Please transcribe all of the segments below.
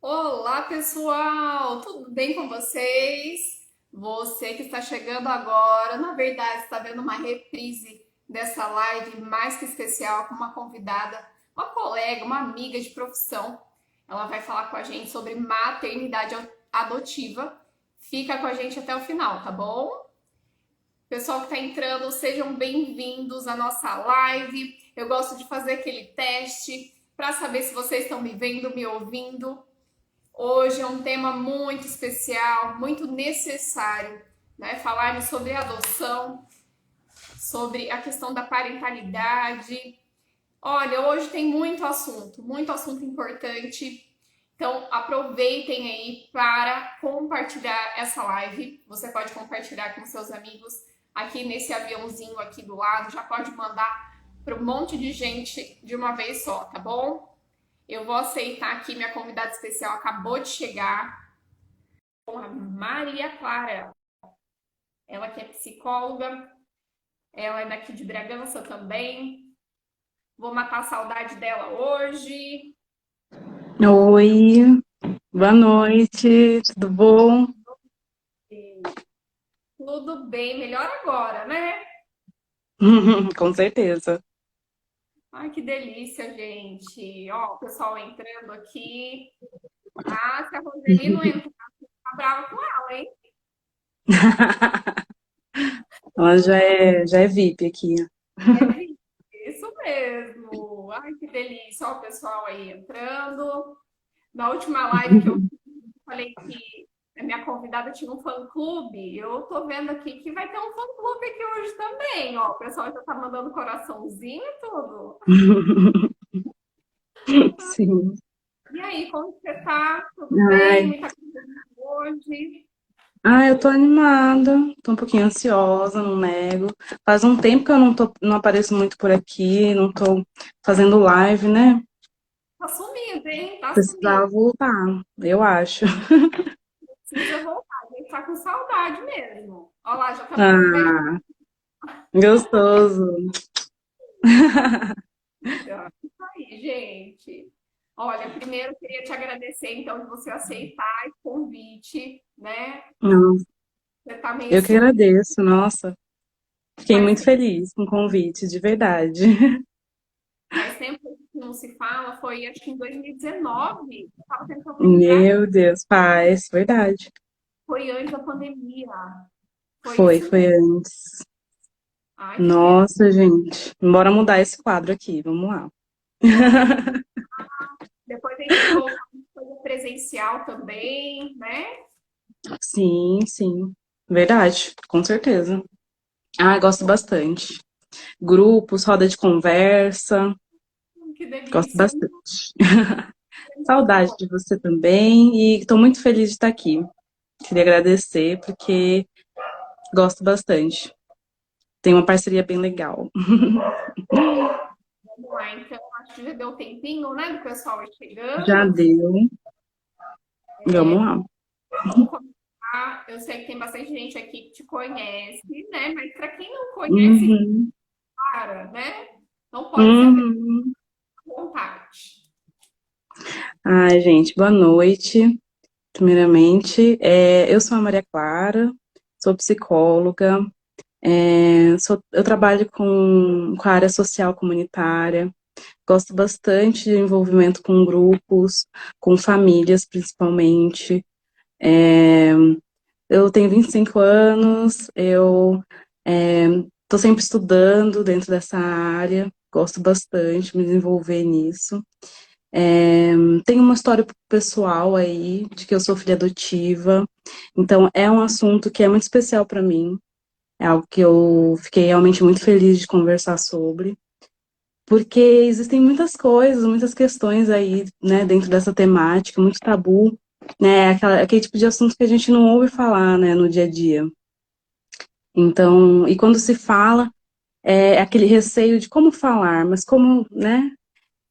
Olá, pessoal! Tudo bem com vocês? Você que está chegando agora, na verdade, está vendo uma reprise dessa live mais que especial com uma convidada, uma colega, uma amiga de profissão. Ela vai falar com a gente sobre maternidade adotiva. Fica com a gente até o final, tá bom? Pessoal que está entrando, sejam bem-vindos à nossa live. Eu gosto de fazer aquele teste para saber se vocês estão me vendo, me ouvindo. Hoje é um tema muito especial, muito necessário, né? Falarmos sobre adoção, sobre a questão da parentalidade. Olha, hoje tem muito assunto importante. Então, aproveitem aí para compartilhar essa live. Você pode compartilhar com seus amigos aqui nesse aviãozinho aqui do lado. Já pode mandar para um monte de gente de uma vez só, tá bom? Eu vou aceitar aqui, minha convidada especial acabou de chegar, com a Maria Clara. Ela que é psicóloga, ela é daqui de Bragança também. Vou matar a saudade dela hoje. Oi, boa noite, tudo bom? Tudo bem, melhor agora, né? Com certeza. Ai, que delícia, gente. Ó, o pessoal entrando aqui. Ah, se a Roseli não entrar, tá brava com ela, hein? Ela já é VIP aqui. É isso mesmo. Ai, que delícia. Ó, o pessoal aí entrando. Na última live que eu falei que a minha convidada tinha um fã-clube. Eu tô vendo aqui que vai ter um fã-clube aqui hoje também, ó. O pessoal já tá mandando coraçãozinho e tudo. Sim. E aí, como que você tá? Tudo bem? Ai, Muita coisa hoje? eu tô animada, tô um pouquinho ansiosa, não nego. Faz um tempo que eu não apareço muito por aqui, não tô fazendo live, né? Tá sumido, hein? Tá sumido. Precisava voltar, eu acho. Precisa voltar. A gente tá com saudade mesmo. Olha lá, já tá mandando beijo. Ah, gostoso. Isso aí, gente. Olha, primeiro eu queria te agradecer, então, de você aceitar esse convite, né? Nossa, Você tá meio eu que sumida, agradeço, nossa. Fiquei faz muito tempo, feliz com o convite, de verdade. faz tempo que não se fala, foi acho que em 2019, eu tava tentando lembrar, Meu Deus, paz, verdade. foi antes da pandemia. Foi Foi, isso foi mesmo. antes. Ai, que pena. Nossa, gente. Bora mudar esse quadro aqui, vamos lá. Bora mudar. Depois a gente volta a coisa presencial também, né? Sim, sim. Verdade, com certeza. Gosto bastante. Grupos, roda de conversa, Que gosto delícia. bastante. Saudade de você também e estou muito feliz de estar aqui. Queria agradecer porque gosto bastante. Tem uma parceria bem legal. Vamos lá, então, acho que já deu um tempinho, né, do pessoal ir Já chegando. deu. Vamos lá. Vamos começar. Eu sei que tem bastante gente aqui que te conhece, né? Mas para quem não conhece, Uhum. cara, né? Não pode se apresentar Uhum. à vontade. Ai, gente, boa noite. Primeiramente, eu sou a Maria Clara, sou psicóloga, eu trabalho com a área social comunitária, gosto bastante de envolvimento com grupos, com famílias principalmente. É, eu tenho 25 anos, eu estou sempre estudando dentro dessa área, gosto bastante de me desenvolver nisso. Tenho uma história pessoal aí, de que eu sou filha adotiva, então é um assunto que é muito especial para mim, é algo que eu fiquei realmente muito feliz de conversar sobre, porque existem muitas coisas, muitas questões aí, né, dentro dessa temática, muito tabu, né, aquele tipo de assunto que a gente não ouve falar, né, no dia a dia. Então, e quando se fala, é aquele receio de como falar, mas como, né?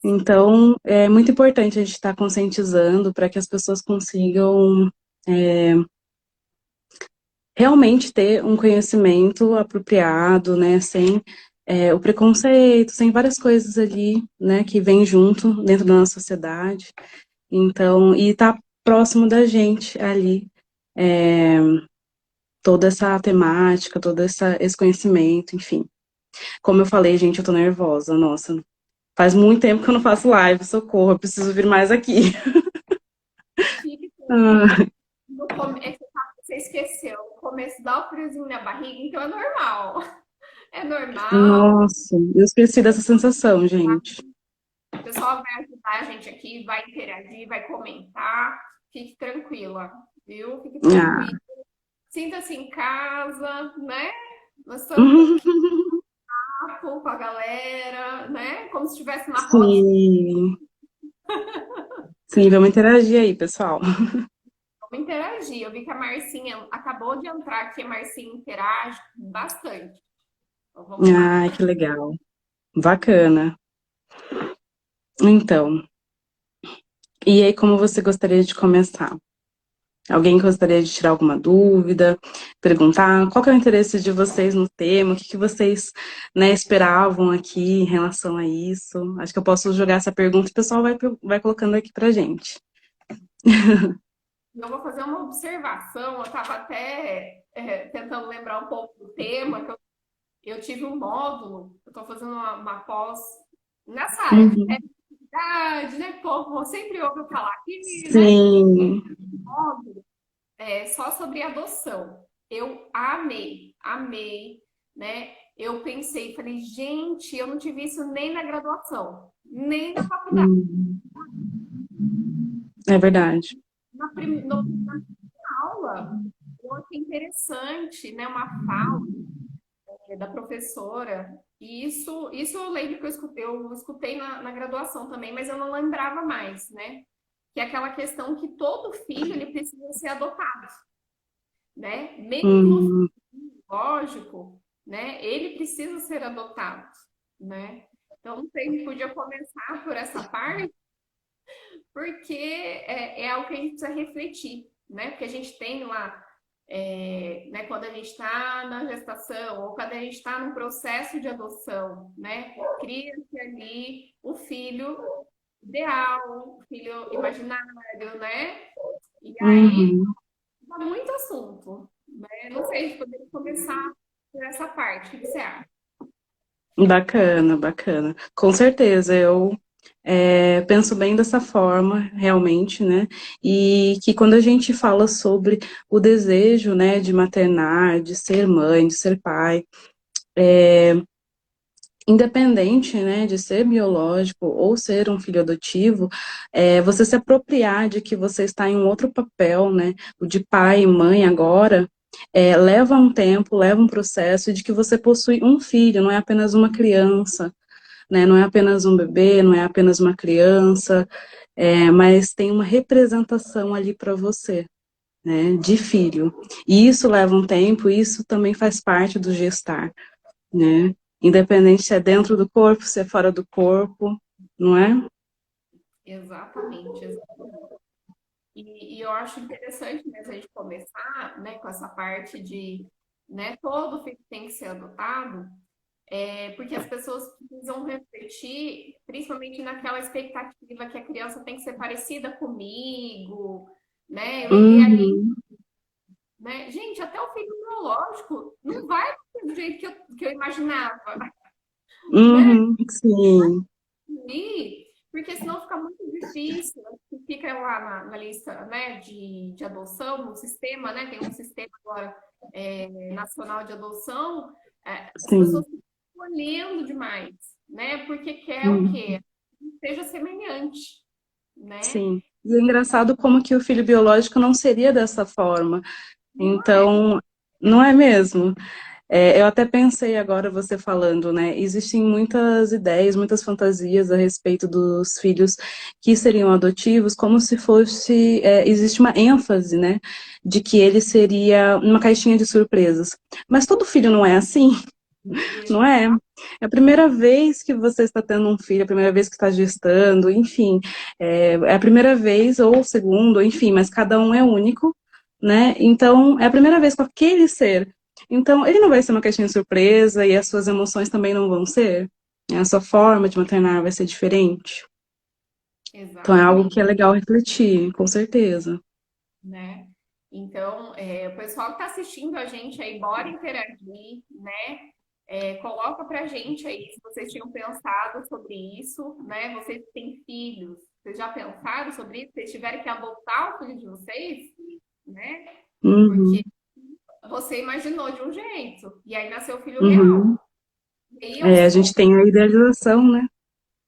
Então, é muito importante a gente estar conscientizando para que as pessoas consigam realmente ter um conhecimento apropriado, né? Sem o preconceito, sem várias coisas ali, né? Que vêm junto dentro da nossa sociedade. Então, e tá próximo da gente ali, é, toda essa temática, esse conhecimento, enfim. Como eu falei, gente, eu tô nervosa, nossa. Faz muito tempo que eu não faço live, socorro, eu preciso vir mais aqui. Fique tranquilo. Ah, É que você esqueceu, no começo dá o friozinho na barriga, então é normal. É normal. nossa, eu esqueci dessa sensação, gente. O pessoal vai ajudar a gente aqui, vai interagir, vai comentar. Fique tranquila, viu? Fique Ah. tranquila. Sinta-se em casa, né? Nós estamos aqui com a galera, né? Como se estivesse na roda. Sim, sim, vamos interagir aí, pessoal. Vamos interagir. Eu vi que a Marcinha acabou de entrar aqui, a Marcinha interage bastante. Então vamos lá. Ai, que legal. Bacana. Então, e aí, como você gostaria de começar? Alguém gostaria de tirar alguma dúvida, perguntar qual que é o interesse de vocês no tema, o que que vocês, né, esperavam aqui em relação a isso? Acho que eu posso jogar essa pergunta e o pessoal vai colocando aqui pra gente. Eu vou fazer uma observação. Eu estava até tentando lembrar um pouco do tema, que eu tive um módulo, eu estou fazendo uma pós nessa área de Uhum. criatividade, né? Que o povo sempre ouve eu falar aqui, né? Sim. Módulo só sobre adoção. Eu amei, amei, né? Eu pensei, falei, gente, eu não tive isso nem na graduação, nem na faculdade. Hum, é verdade. Na aula, eu achei interessante, né? Uma fala da professora. E isso eu lembro que eu escutei na graduação também, mas eu não lembrava mais, né? Que é aquela questão que todo filho ele precisa ser adotado, né? Mesmo o Hum, filho, lógico, né? Ele precisa ser adotado, né? Então, não sei se podia começar por essa parte, porque é algo que a gente precisa refletir, né? Porque a gente tem lá né, quando a gente está na gestação ou quando a gente está no processo de adoção, né, cria-se ali o filho ideal, o filho imaginário, né? E aí uhum. dá muito assunto, né? Não sei, a gente poderia começar por essa parte, o que você acha? Bacana, bacana. Com certeza, eu penso bem dessa forma, realmente, né? E que quando a gente fala sobre o desejo, né, de maternar, de ser mãe, de ser pai, independente, né, de ser biológico ou ser um filho adotivo, você se apropriar de que você está em um outro papel, né, o de pai e mãe agora, leva um tempo, leva um processo de que você possui um filho, não é apenas uma criança, né, não é apenas um bebê, não é apenas uma criança, mas tem uma representação ali para você, né, de filho. E isso leva um tempo, e isso também faz parte do gestar, né? Independente se é dentro do corpo, se é fora do corpo, não é? Exatamente, exatamente. E eu acho interessante mesmo a gente começar, né, com essa parte de, né, todo filho tem que ser adotado, porque as pessoas precisam refletir, principalmente naquela expectativa que a criança tem que ser parecida comigo, né? Eu idealizo, Uhum, né? Gente, até o filho biológico não vai ser do jeito que eu imaginava, né? uhum, sim, E, porque senão fica muito difícil, fica lá na lista, né, de adoção, no sistema, né? Tem um sistema agora nacional de adoção, as sim. pessoas ficam escolhendo demais, né? Porque quer o Uhum. quê? Seja semelhante, né? Sim. E é engraçado como que o filho biológico não seria dessa forma. Não é? Então, não é mesmo? Eu até pensei agora você falando, né? Existem muitas ideias, muitas fantasias a respeito dos filhos que seriam adotivos, como se fosse, existe uma ênfase, né? De que ele seria uma caixinha de surpresas. Mas todo filho não é assim, não é? É a primeira vez que você está tendo um filho, é a primeira vez que está gestando, enfim, é a primeira vez ou segunda, enfim, mas cada um é único, né? Então, é a primeira vez com aquele ser. Então, ele não vai ser uma caixinha de surpresa e as suas emoções também não vão ser. A sua forma de maternar vai ser diferente. Então é algo que Exatamente, é legal refletir, com certeza. né? Então, o pessoal que está assistindo a gente aí, bora interagir, né? Coloca pra gente aí se vocês tinham pensado sobre isso, né? Vocês que têm filhos, vocês já pensaram sobre isso? Vocês tiverem que adotar o filho de vocês, né? Porque Uhum, você imaginou de um jeito, e aí nasceu o filho uhum. real. E aí é o É, a sonho, gente tem a idealização, né?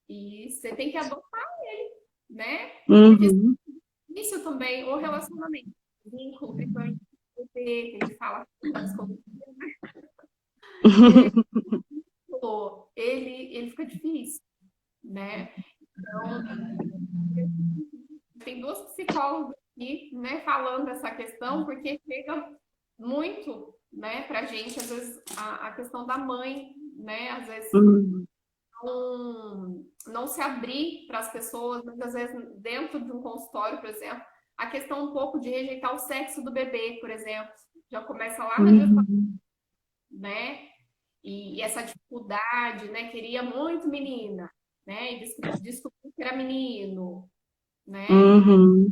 e você tem que adotar, né? Porque Uhum. isso também, o relacionamento, vínculo, principalmente com o bebê, que ele fala da psicologia, ele fica difícil, né? Então, tem duas psicólogas aqui, né, falando dessa questão, porque chega muito, né, pra gente, às vezes, a questão da mãe, né, às vezes Uhum. não se abrir para as pessoas, mas às vezes dentro de um consultório, por exemplo, a questão um pouco de rejeitar o sexo do bebê, por exemplo, já começa lá na gestação, Uhum. né? E essa dificuldade, né? Queria muito menina, né? E descobriu que era menino, né? Uhum.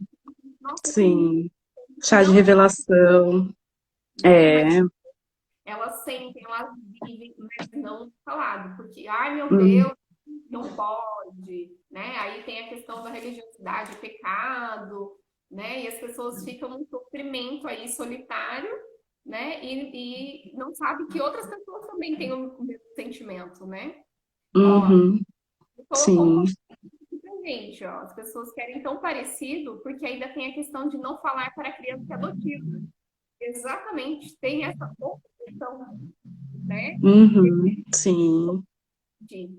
Nossa, tem muita Sim. gente que Chá de não é, revelação. né? Mas É. elas sentem, elas vivem, mas não falado, porque, ai meu Uhum. Deus, não pode, né? Aí tem a questão da religiosidade, pecado, né? E as pessoas ficam num sofrimento aí solitário, né? E não sabem que outras pessoas também têm o mesmo sentimento, né? Ó, Uhum. colocou um Sim. comentário aqui pra gente, ó. As pessoas querem tão parecido porque ainda tem a questão de não falar para a criança que é adotiva. Exatamente, tem essa outra questão, né? Uhum. Sim. De,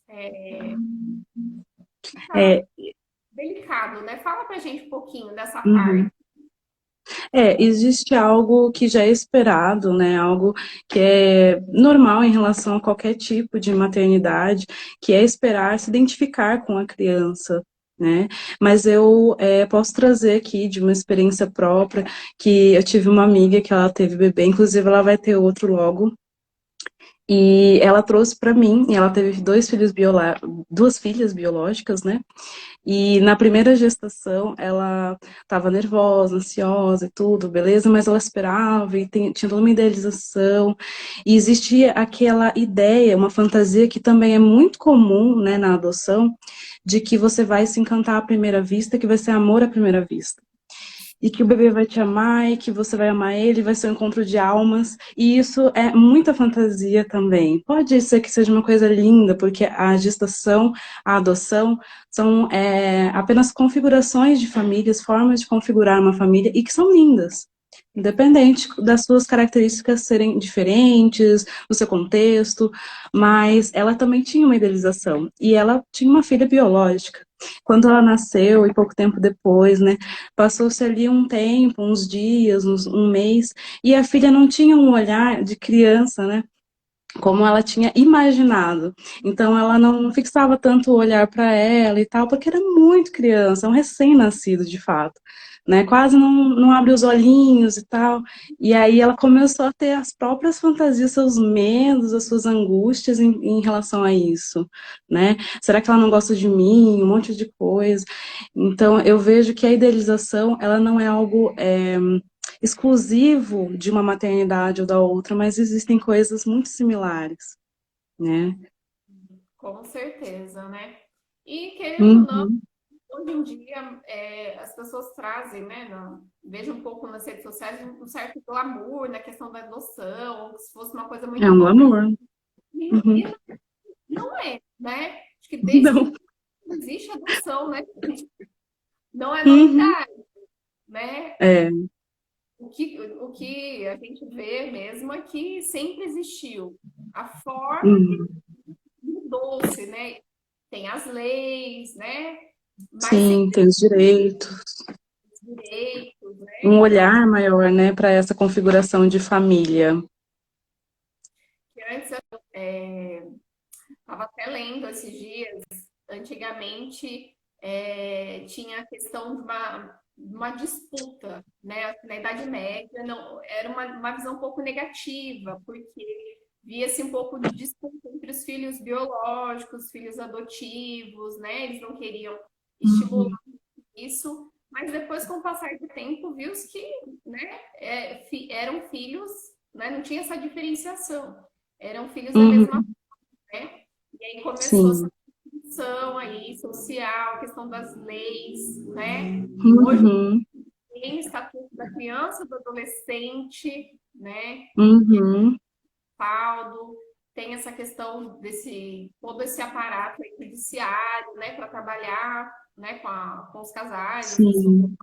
é, fica É, delicado, né? Fala pra gente um pouquinho dessa parte. uhum. Existe algo que já é esperado, né? Algo que é normal em relação a qualquer tipo de maternidade, que é esperar se identificar com a criança, né? Mas eu posso trazer aqui de uma experiência própria, que eu tive uma amiga que ela teve bebê, inclusive ela vai ter outro logo, e ela trouxe para mim, e ela teve duas filhas biológicas, né? E na primeira gestação, ela estava nervosa, ansiosa e tudo, beleza, mas ela esperava e tinha toda uma idealização. E existia aquela ideia, uma fantasia que também é muito comum, né, na adoção, de que você vai se encantar à primeira vista, que vai ser amor à primeira vista e que o bebê vai te amar e que você vai amar ele, vai ser um encontro de almas, e isso é muita fantasia também. Pode ser que seja uma coisa linda, porque a gestação, a adoção são apenas configurações de famílias, formas de configurar uma família e que são lindas. Independente das suas características serem diferentes, do seu contexto, mas ela também tinha uma idealização. E ela tinha uma filha biológica. Quando ela nasceu, e pouco tempo depois, né, passou-se ali um tempo, uns dias, um mês, e a filha não tinha um olhar de criança, né? Como ela tinha imaginado. Então ela não fixava tanto o olhar para ela e tal, porque era muito criança, um recém-nascido de fato. Né, quase não abre os olhinhos e tal. E aí ela começou a ter as próprias fantasias, seus medos, as suas angústias em relação a isso. Né? Será que ela não gosta de mim? Um monte de coisa. Então eu vejo que a idealização ela não é algo exclusivo de uma maternidade ou da outra, mas existem coisas muito similares, né? Com certeza, né? E querendo ou não, Uhum. hoje em dia as pessoas trazem, né? Vejo um pouco nas redes sociais um certo glamour na questão da adoção, como se fosse uma coisa É muito um louca. amor. Uhum. E não é, né? Acho que desde Não. que existe adoção, né? Não é Uhum. novidade, né? É. O que a gente vê mesmo é que sempre existiu. A forma que Uhum. mudou-se, né? Tem as leis, né? Mas Sim, sempre tem os direitos. tem direitos, né? Um Então, olhar maior, né, para essa configuração de família. que antes eu estava até lendo esses dias, antigamente tinha a questão de uma disputa, né? Na Idade Média não, era uma visão um pouco negativa, porque via-se um pouco de disputa entre os filhos biológicos, filhos adotivos, né? Eles não queriam. estimulando uhum, isso, mas depois, com o passar do tempo, viu-se que, né, eram filhos, né, não tinha essa diferenciação, eram filhos da mesma, uhum, né? E aí começou essa sim, discussão aí social, questão das leis, né? Hoje uhum, tem o estatuto da criança, do adolescente, né? uhum, Respaldo, tem essa questão desse todo esse aparato aí judiciário, né, para trabalhar, né, com os casais, as pessoas. sim.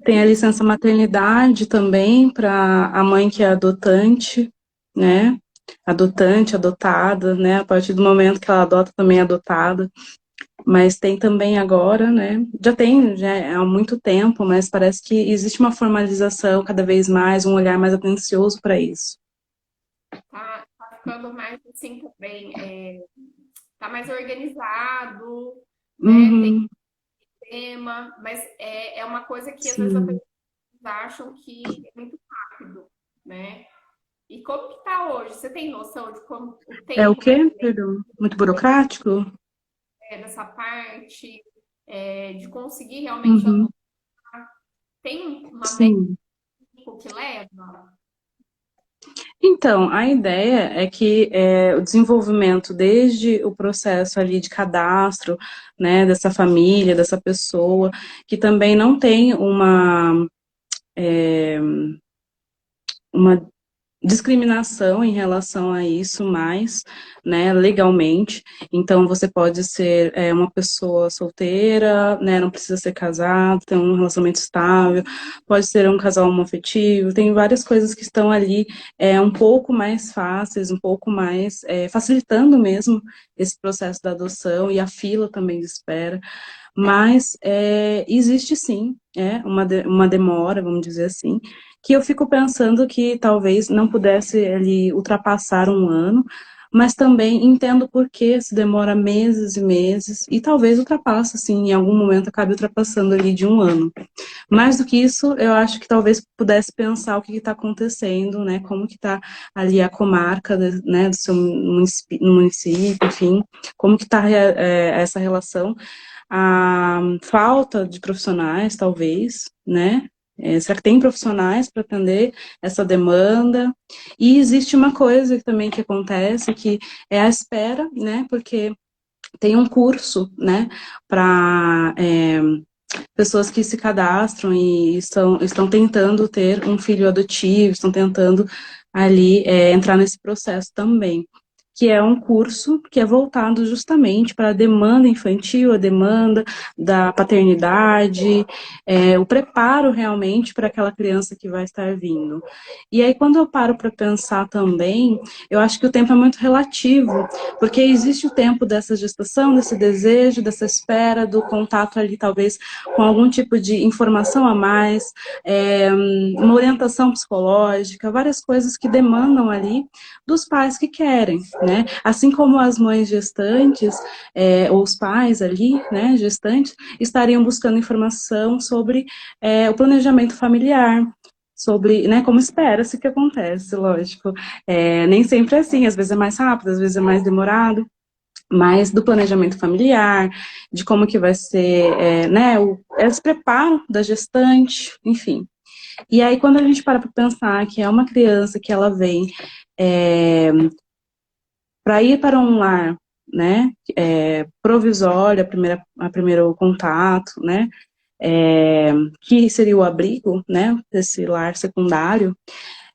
Tem a licença maternidade também para a mãe que é adotante, né? Adotante, adotada, né? A partir do momento que ela adota, também é adotada. Mas tem também agora, né? Já tem já há muito tempo, mas parece que existe uma formalização cada vez mais, um olhar mais atencioso para isso. Tá ficando mais assim também, tá mais organizado, né? Tem Uhum, tema, mas é uma coisa que às vezes as sim. pessoas acham que é muito rápido, né? E como que tá hoje? Você tem noção de como o É o tempo mais quê? Perdão. Muito burocrático? dessa parte, de conseguir realmente Uhum, adotar? Tem uma média sim. que leva? Então, a ideia é que o desenvolvimento, desde o processo ali de cadastro, né, dessa família, dessa pessoa, que também não tem uma discriminação em relação a isso mais, né, legalmente. Então, você pode ser uma pessoa solteira, né, não precisa ser casado, ter um relacionamento estável, pode ser um casal homoafetivo, tem várias coisas que estão ali um pouco mais fáceis, um pouco mais facilitando mesmo esse processo da adoção e a fila também de espera. Mas existe sim, uma demora, vamos dizer assim, que eu fico pensando que talvez não pudesse ali ultrapassar um ano, mas também entendo por que se demora meses e meses, e talvez ultrapasse, assim, em algum momento acabe ultrapassando ali de um ano. Mais do que isso, eu acho que talvez pudesse pensar o que está acontecendo, né, como que está ali a comarca, né, do seu município, enfim, como que está essa relação, a falta de profissionais, talvez, né? Será que tem profissionais para atender essa demanda? E existe uma coisa também que acontece, que é a espera, né? Porque tem um curso, né, para pessoas que se cadastram e estão tentando ter um filho adotivo, estão tentando ali entrar nesse processo também, que é um curso que é voltado justamente para a demanda infantil, a demanda da paternidade, o preparo realmente para aquela criança que vai estar vindo. E aí, quando eu paro para pensar também, eu acho que o tempo é muito relativo, porque existe o tempo dessa gestação, desse desejo, dessa espera, do contato ali, talvez, com algum tipo de informação a mais, uma orientação psicológica, várias coisas que demandam ali dos pais que querem, né? Assim como as mães gestantes, ou os pais ali, né, gestantes, estariam buscando informação sobre o planejamento familiar, sobre, né, como espera-se que acontece, lógico. Nem sempre é assim, às vezes é mais rápido, às vezes é mais demorado, mas do planejamento familiar, de como que vai ser, né, esse preparo da gestante, enfim. E aí, quando a gente para pensar que é uma criança que ela vem para ir para um lar, né, provisório, a primeiro contato, né, que seria o abrigo, né, desse lar secundário,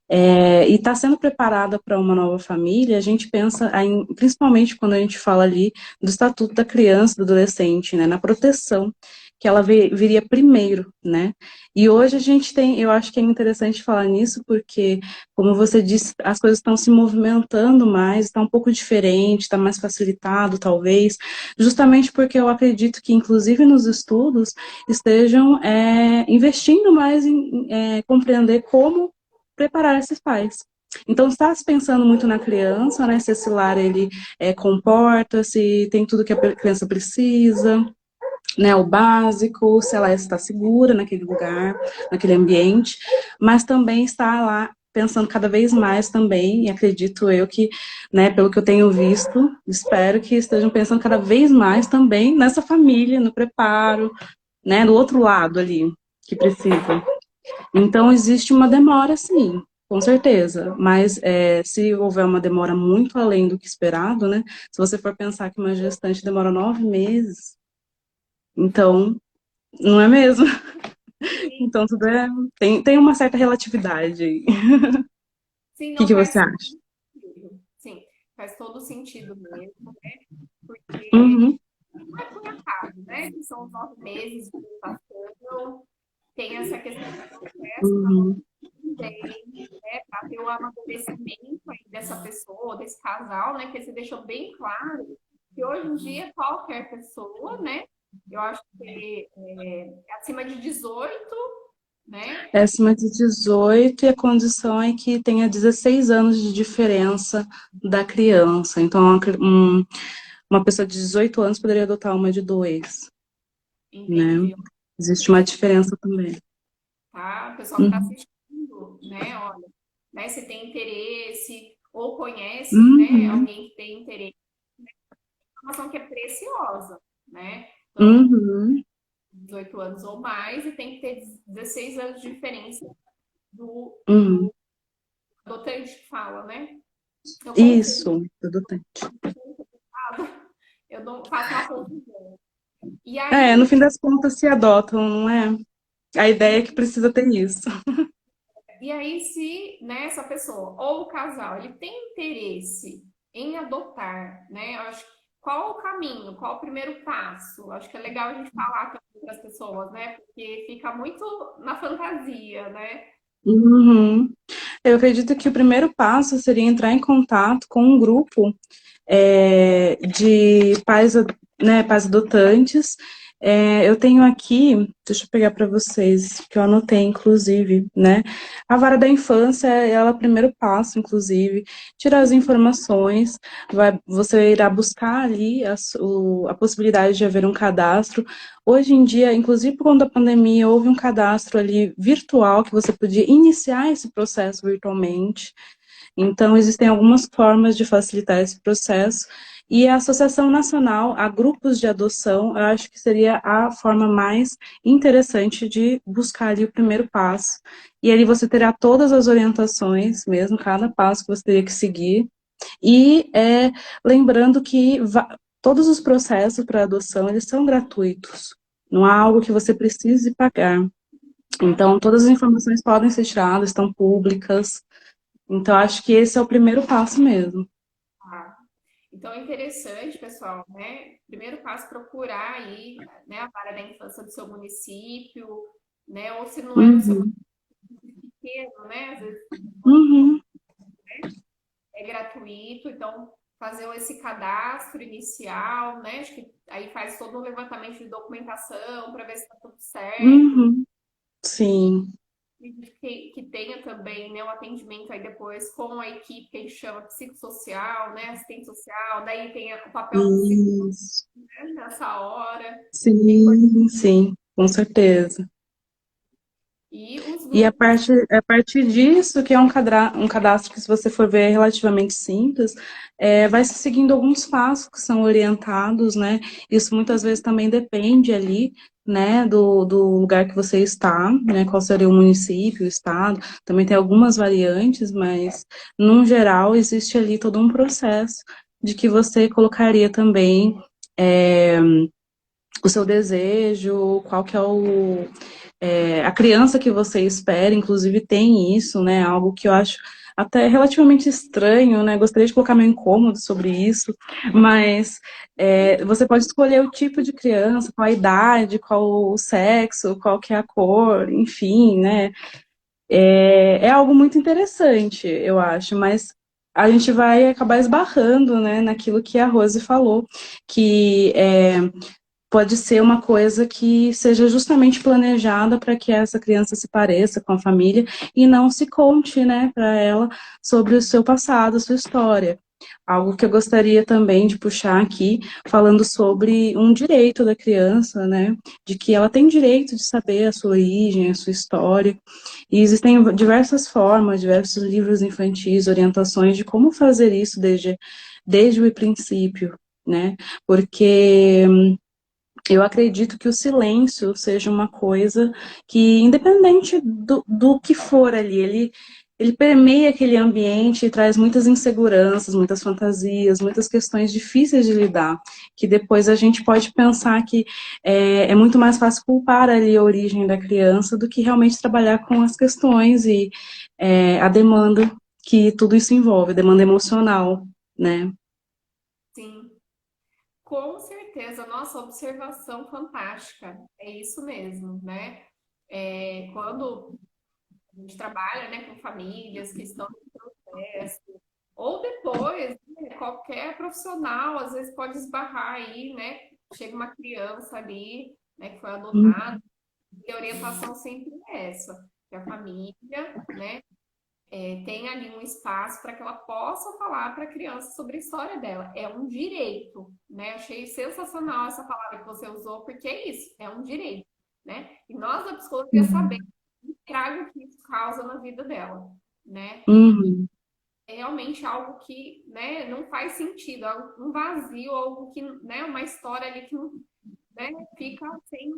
e está sendo preparada para uma nova família, a gente pensa, principalmente quando a gente fala ali do estatuto da criança, do adolescente, né, na proteção, que ela viria primeiro, né? E hoje a gente tem, eu acho que é interessante falar nisso, porque, como você disse, as coisas estão se movimentando mais, está um pouco diferente, está mais facilitado, talvez, justamente porque eu acredito que, inclusive nos estudos, estejam investindo mais em compreender como preparar esses pais. Então, está se pensando muito na criança, né? Se esse lar ele comporta, se tem tudo que a criança precisa, né? O básico, se ela está segura naquele lugar, naquele ambiente, mas também está lá pensando cada vez mais também, e acredito eu que, né, pelo que eu tenho visto, espero que estejam pensando cada vez mais também nessa família, no preparo, né, do outro lado ali, que precisa. Então, existe uma demora, sim, com certeza, mas se houver uma demora muito além do que esperado, né, se você for pensar que uma gestante demora 9 meses, então, não é mesmo? Sim, Então, tudo tem uma certa relatividade aí. sim, O que não que você faz acha? sentido. Sim, faz todo sentido mesmo, porque Uhum, não é por acaso, né? Que são os 9 meses de gestação, tem essa questão do processo uhum, também, né? Para ter o amadurecimento aí dessa pessoa, desse casal, né? Que você deixou bem claro que hoje em dia qualquer pessoa, né? Eu acho que acima de 18, né? é acima de 18 e a condição é que tenha 16 anos de diferença da criança. Então, uma pessoa de 18 anos poderia adotar uma de 2, né? Entendi. Existe uma diferença também. Tá? O pessoal que está Uhum, assistindo, né? Olha, né? Se tem interesse ou conhece, né? uhum, Alguém que tem interesse, informação que é preciosa, né? Então, uhum, 18 anos ou mais e tem que ter 16 anos de diferença uhum. do adotante que fala, né? Eu confundo, Isso, tudo tem. eu não faço uma confusão. E No aí, fim das contas se adotam, não é? A ideia é que precisa ter isso. se né, essa pessoa ou o casal ele tem interesse em adotar, né? Eu acho qual o caminho, qual o primeiro passo? Acho que é legal a gente falar também para as pessoas, né? Porque fica muito na fantasia, né? Uhum. Eu acredito que o primeiro passo seria entrar em contato com um grupo de pais, né, pais adotantes. Eu tenho aqui, deixa eu pegar para vocês, que eu anotei, inclusive, né? A vara da infância, ela é o primeiro passo, inclusive, tirar as informações, você irá buscar ali a possibilidade de haver um cadastro. Hoje em dia, inclusive por conta da pandemia, houve um cadastro ali virtual que você podia iniciar esse processo virtualmente. Então, existem algumas formas de facilitar esse processo. E a Associação Nacional a Grupos de Adoção, eu acho que seria a forma mais interessante de buscar ali o primeiro passo. E ali você terá todas as orientações, mesmo, cada passo que você teria que seguir. E lembrando que todos os processos para adoção, eles são gratuitos. Não há algo que você precise pagar. Então, todas as informações podem ser tiradas, estão públicas. Então, acho que esse é o primeiro passo mesmo. Ah, então é interessante, pessoal, né? Primeiro passo, procurar aí, né, a vara da infância do seu município, né? Ou se não é do seu Uhum, município pequeno, né? Às vezes uhum, é gratuito, então fazer esse cadastro inicial, né? Acho que aí faz todo um levantamento de documentação para ver se está tudo certo. uhum. Sim, Que tenha também, né, o atendimento aí depois com a equipe que a gente chama psicossocial, né, assistente social, daí tem o papel do psicólogo, isso. né, nessa hora, bem importante. Sim, sim, com certeza. E os E grupos, a partir disso, que é um cadastro que, se você for ver, é relativamente simples, vai se seguindo alguns passos que são orientados, né? Isso muitas vezes também depende ali, né, do lugar que você está, né? Qual seria o município, o estado. Também tem algumas variantes, mas, no geral, existe ali todo um processo de que você colocaria também. é, o seu desejo, qual que é a criança que você espera, inclusive tem isso, né? Algo que eu acho até relativamente estranho, né? Gostaria de colocar meu incômodo sobre isso, mas você pode escolher o tipo de criança, qual a idade, qual o sexo, qual que é a cor, enfim, né? É algo muito interessante, eu acho, mas a gente vai acabar esbarrando, né, naquilo que a Rose falou, que pode ser uma coisa que seja justamente planejada para que essa criança se pareça com a família e não se conte, né, para ela sobre o seu passado, a sua história. algo que eu gostaria também de puxar aqui, falando sobre um direito da criança, né? De que ela tem direito de saber a sua origem, a sua história. E existem diversas formas, diversos livros infantis, orientações de como fazer isso desde o princípio, né? Porque eu acredito que o silêncio seja uma coisa que, independente do que for ali, ele permeia aquele ambiente e traz muitas inseguranças, muitas fantasias, muitas questões difíceis de lidar, que depois a gente pode pensar que é muito mais fácil culpar ali a origem da criança do que realmente trabalhar com as questões e a demanda que tudo isso envolve, a demanda emocional, né? Sim, com certeza. Nossa, observação fantástica. É isso mesmo, né? Quando a gente trabalha, né, com famílias que estão no processo, ou depois, né, qualquer profissional às vezes pode esbarrar aí, né? Chega uma criança ali, né, que foi adotada, e a orientação sempre é essa, que a família, né, tem ali um espaço para que ela possa falar para a criança sobre a história dela. É um direito, né? Achei sensacional essa palavra que você usou, porque é isso, é um direito, né? E nós da psicologia sabemos o estrago que isso causa na vida dela, né? Uhum, É realmente algo que, né, não faz sentido, um vazio, algo que, né, uma história ali que não, né, fica sem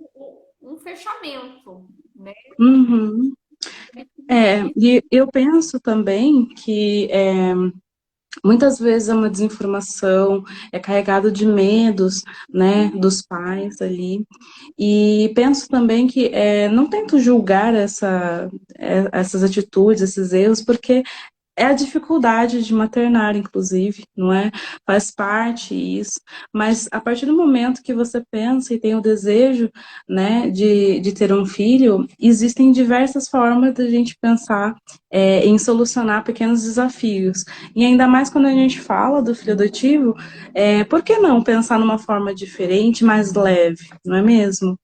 um fechamento, né? uhum. E eu penso também que muitas vezes é uma desinformação, é carregado de medos, né, dos pais ali. E penso também que não tento julgar essas atitudes, esses erros, porque é a dificuldade de maternar, inclusive, não é? Faz parte isso. Mas a partir do momento que você pensa e tem o desejo, né, de ter um filho, existem diversas formas de a gente pensar em solucionar pequenos desafios. E ainda mais quando a gente fala do filho adotivo, por que não pensar numa forma diferente, mais leve, não é mesmo?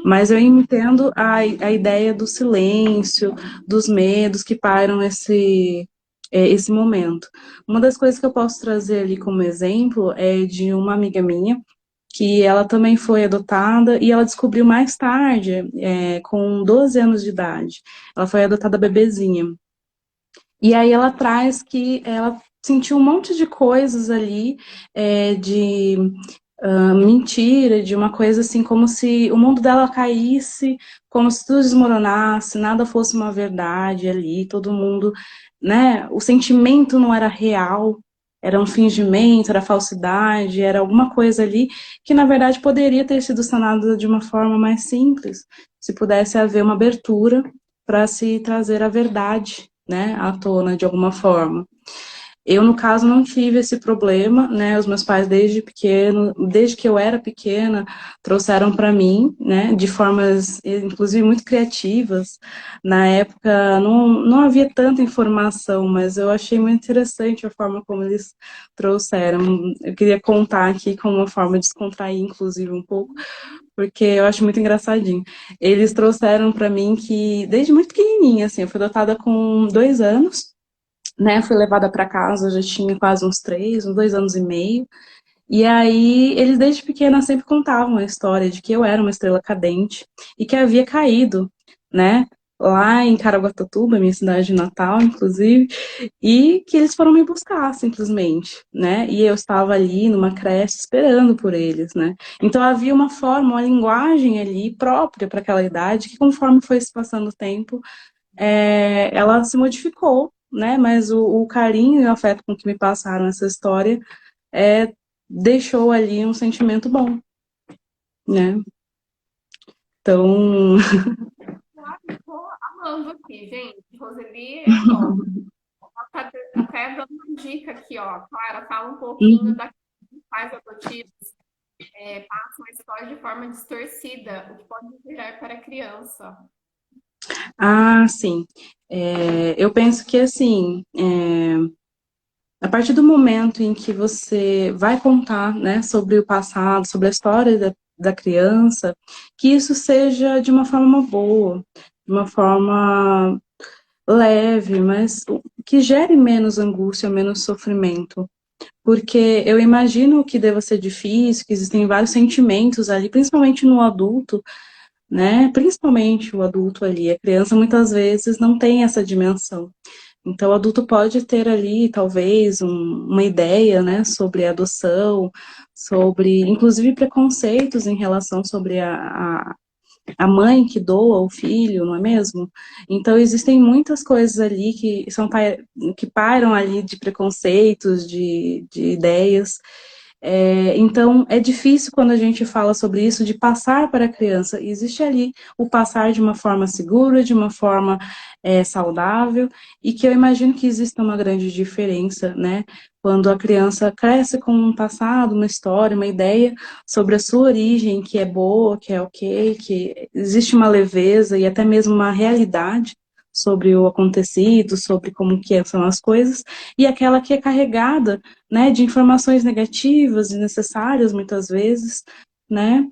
Mas eu entendo a ideia do silêncio, dos medos que pairam esse momento. Uma das coisas que eu posso trazer ali como exemplo é de uma amiga minha, que ela também foi adotada e ela descobriu mais tarde, com 12 anos de idade. Ela foi adotada bebezinha. E aí ela traz que ela sentiu um monte de coisas ali, de mentira, de uma coisa assim, como se o mundo dela caísse, como se tudo desmoronasse, nada fosse uma verdade ali, todo mundo, né? O sentimento não era real, era um fingimento, era falsidade, era alguma coisa ali que na verdade poderia ter sido sanada de uma forma mais simples, se pudesse haver uma abertura para se trazer a verdade, né, à tona de alguma forma. Eu, no caso, não tive esse problema, né? Os meus pais, desde pequeno, desde que eu era pequena, trouxeram para mim, né? De formas, inclusive, muito criativas. Na época, não havia tanta informação, mas eu achei muito interessante a forma como eles trouxeram. Eu queria contar aqui como uma forma de descontrair, inclusive, um pouco, porque eu acho muito engraçadinho. Eles trouxeram para mim que, desde muito pequenininha, assim, eu fui adotada com 2 anos, né? Fui levada para casa, já tinha quase uns 2 anos e meio. E aí, eles desde pequena sempre contavam a história de que eu era uma estrela cadente e que havia caído, né? Lá em Caraguatatuba, minha cidade de Natal, inclusive, e que eles foram me buscar, simplesmente, né? E eu estava ali numa creche esperando por eles, né? Então havia uma forma, uma linguagem ali própria para aquela idade, que conforme foi se passando o tempo, ela se modificou, né? Mas o carinho e o afeto com que me passaram essa história deixou ali um sentimento bom, né? Então, Tô amando aqui, gente. Roseli é top. Até dando uma dica aqui, ó. Clara, fala um pouquinho da pais adotivos, passam a história de forma distorcida, o que pode virar para a criança. sim. Eu penso que assim, a partir do momento em que você vai contar, né, sobre o passado, sobre a história da criança, que isso seja de uma forma boa, de uma forma leve, mas que gere menos angústia, menos sofrimento, porque eu imagino que deva ser difícil, que existem vários sentimentos ali, principalmente no adulto, né? Principalmente o adulto ali. A criança muitas vezes não tem essa dimensão. Então, o adulto pode ter ali, talvez, uma ideia, né, sobre adoção, sobre, inclusive, preconceitos em relação sobre a mãe que doa o filho, não é mesmo? Então, existem muitas coisas ali que pairam ali de preconceitos, de ideias. Então, é difícil quando a gente fala sobre isso de passar para a criança. Existe ali o passar de uma forma segura, de uma forma saudável, e que eu imagino que exista uma grande diferença, né? Quando a criança cresce com um passado, uma história, uma ideia sobre a sua origem, que é boa, que é ok, que existe uma leveza e até mesmo uma realidade sobre o acontecido, sobre como que são as coisas, e aquela que é carregada, né, de informações negativas e necessárias muitas vezes, né?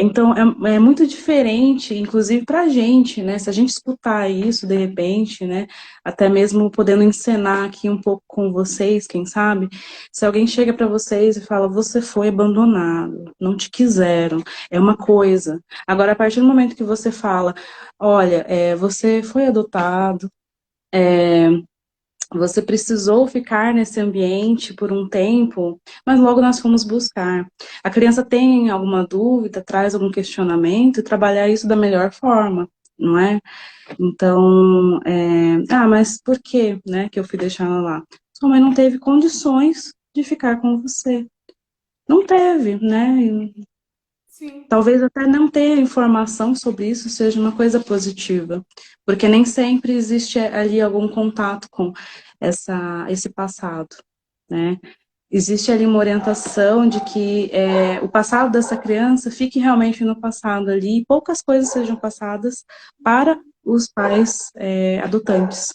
Então é muito diferente, inclusive para a gente, né? Se a gente escutar isso de repente, né? Até mesmo podendo encenar aqui um pouco com vocês, quem sabe, se alguém chega para vocês e fala, você foi abandonado, não te quiseram, é uma coisa. Agora, a partir do momento que você fala, olha, você foi adotado, você precisou ficar nesse ambiente por um tempo, mas logo nós fomos buscar. A criança tem alguma dúvida, traz algum questionamento, e trabalhar isso da melhor forma, não é? Então, mas por que, né, que eu fui deixar ela lá? Sua mãe não teve condições de ficar com você. Não teve, né? Sim. Talvez até não ter informação sobre isso seja uma coisa positiva, porque nem sempre existe ali algum contato com esse passado, né? Existe ali uma orientação de que o passado dessa criança fique realmente no passado ali, e poucas coisas sejam passadas para os pais adotantes.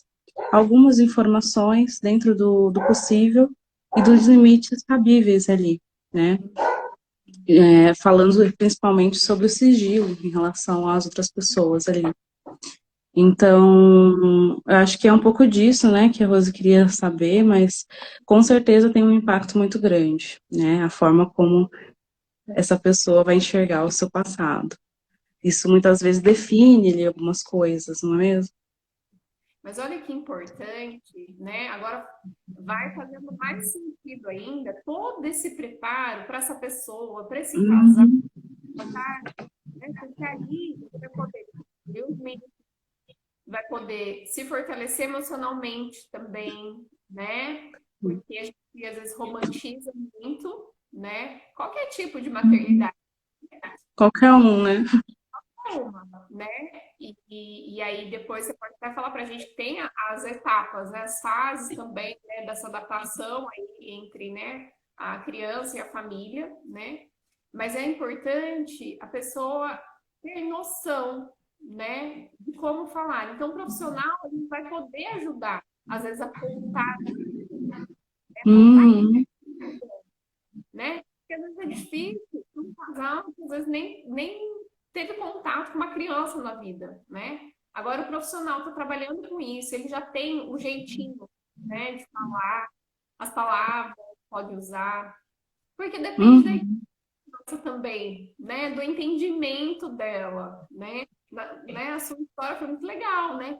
Algumas informações dentro do possível e dos limites cabíveis ali, né? Falando principalmente sobre o sigilo em relação às outras pessoas ali. Então, eu acho que é um pouco disso, né, que a Rose queria saber, mas com certeza tem um impacto muito grande, né, a forma como essa pessoa vai enxergar o seu passado. Isso muitas vezes define ali algumas coisas, não é mesmo? Mas olha que importante, né? Agora vai fazendo mais sentido ainda todo esse preparo para essa pessoa, para esse casal, Uhum, né? Porque aí você vai poder Deus me vai poder se fortalecer emocionalmente também, né? Porque a gente às vezes romantiza muito, né? Qualquer tipo de uhum. maternidade Qualquer um, né? uma, né? E aí depois você pode até falar para a gente que tem as etapas, né? As fases também, né? Dessa adaptação aí entre, né? A criança e a família, né? Mas é importante a pessoa ter noção, né? De como falar. Então, o profissional ele vai poder ajudar, às vezes, a apontar, né? Apontar, Uhum, né? Porque às vezes é difícil um casal que às vezes nem teve contato com uma criança na vida, né? Agora o profissional está trabalhando com isso, ele já tem o jeitinho, né, de falar, as palavras que pode usar, porque depende da uhum, criança também, né, do entendimento dela, né? Né? A sua história foi muito legal, né?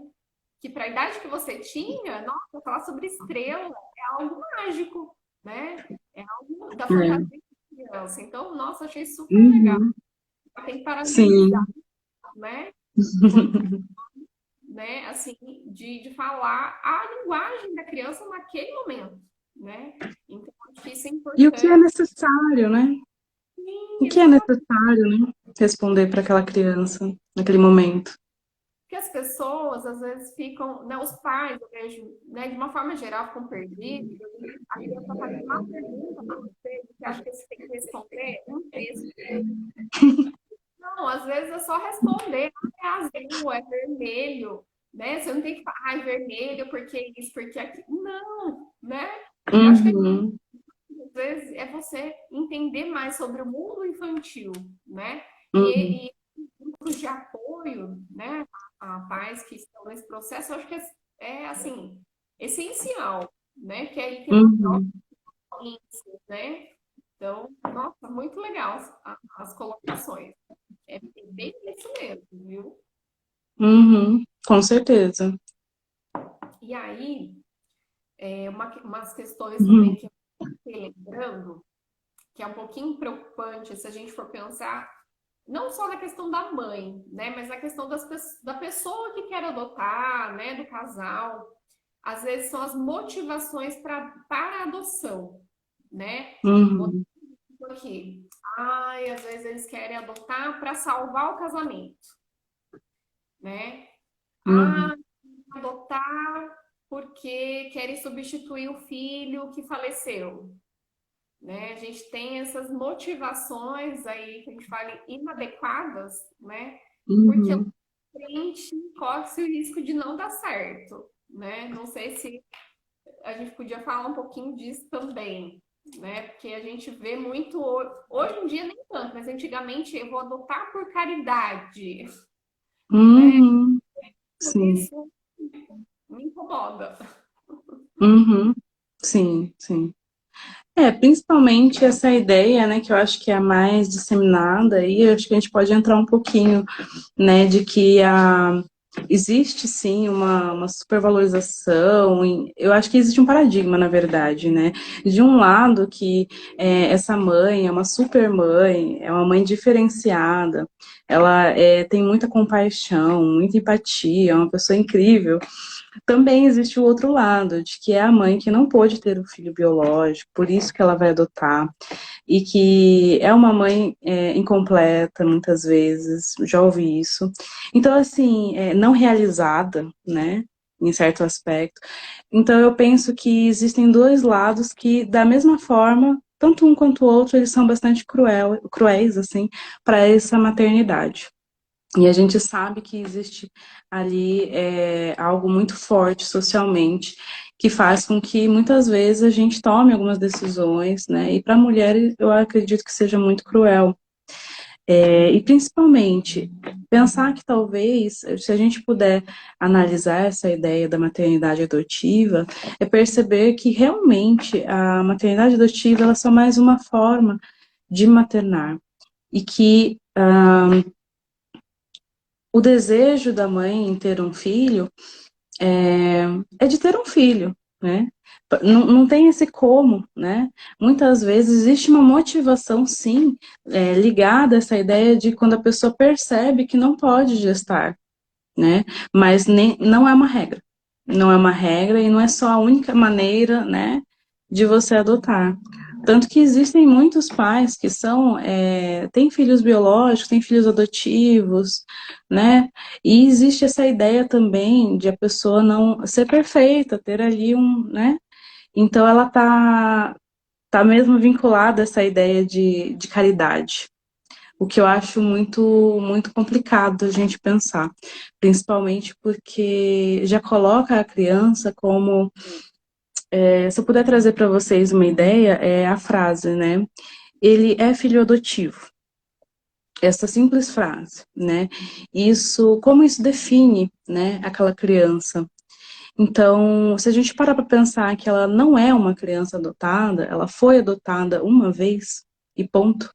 Que para a idade que você tinha, nossa, falar sobre estrela é algo mágico, né? É algo da fantasia é. da criança. Então, nossa, achei super legal. Uhum, Tem que parabenizar, sim. né? Por, né, assim, de falar a linguagem da criança naquele momento, né? Então, acho que isso é E o que é importante. necessário, né? Sim, O que é exatamente. necessário, né? Responder para aquela criança naquele momento. Porque as pessoas, às vezes, ficam, né, os pais, eu vejo, né, de uma forma geral, ficam perdidos. A criança faz uma pergunta para você, você acha que você tem que responder um texto. Não, às vezes é só responder, ah, é azul, é vermelho, né? Você não tem que falar, ah, é vermelho, porque isso, porque aquilo. Não, né? Eu acho que Uhum, às vezes é você entender mais sobre o mundo infantil, né? uhum, E grupos de apoio, né, a pais que estão nesse processo, eu acho que é assim, essencial, né? Que aí tem uma troca uhum. isso, né? Então, nossa, muito legal as colocações. É bem isso mesmo, viu? Uhum, com certeza. E aí, umas questões também Uhum, que eu fiquei lembrando, que é um pouquinho preocupante se a gente for pensar, não só na questão da mãe, né, mas na questão da pessoa que quer adotar, né, do casal. Às vezes são as motivações para a adoção, né? Vou uhum, dar aqui. Ai, às vezes eles querem adotar para salvar o casamento, né? uhum, Ah, adotar porque querem substituir o filho que faleceu, né? A gente tem essas motivações aí que a gente fala inadequadas, né? Porque lá uhum. na frente corre-se o risco de não dar certo, né? Não sei se a gente podia falar um pouquinho disso também, né? Porque a gente vê muito hoje em dia nem tanto, mas antigamente eu vou adotar por caridade, né? Uhum, sim. Isso me incomoda. Uhum, sim, sim. É, principalmente essa ideia, né, que eu acho que é a mais disseminada, e eu acho que a gente pode entrar um pouquinho, né, de que existe sim uma supervalorização, eu acho que existe um paradigma, na verdade, né, de um lado que essa mãe é uma super mãe, é uma mãe diferenciada, ela tem muita compaixão, muita empatia, é uma pessoa incrível. Também existe o outro lado, de que é a mãe que não pôde ter o filho biológico, por isso que ela vai adotar, e que é uma mãe incompleta, muitas vezes, já ouvi isso. Então, assim, não realizada, né, em certo aspecto. Então, eu penso que existem dois lados que, da mesma forma, tanto um quanto o outro, eles são bastante cruéis, assim, para essa maternidade. E a gente sabe que existe ali algo muito forte socialmente que faz com que muitas vezes a gente tome algumas decisões, né? E para a mulher eu acredito que seja muito cruel. E principalmente pensar que talvez, se a gente puder analisar essa ideia da maternidade adotiva, é perceber que realmente a maternidade adotiva ela é só mais uma forma de maternar e que o desejo da mãe em ter um filho é de ter um filho, né? Não tem esse como, né? Muitas vezes existe uma motivação, sim, ligada a essa ideia de quando a pessoa percebe que não pode gestar, né? Mas não é uma regra. Não é uma regra e não é só a única maneira, né, de você adotar. Tanto que existem muitos pais que têm filhos biológicos, têm filhos adotivos, né? E existe essa ideia também de a pessoa não ser perfeita, ter ali né? Então ela tá mesmo vinculada a essa ideia de caridade, o que eu acho muito complicado a gente pensar, principalmente porque já coloca a criança como, se eu puder trazer para vocês uma ideia, é a frase, né? Ele é filho adotivo. Essa simples frase, né? Como isso define, né, aquela criança. Então, se a gente parar para pensar que ela não é uma criança adotada, ela foi adotada uma vez e ponto.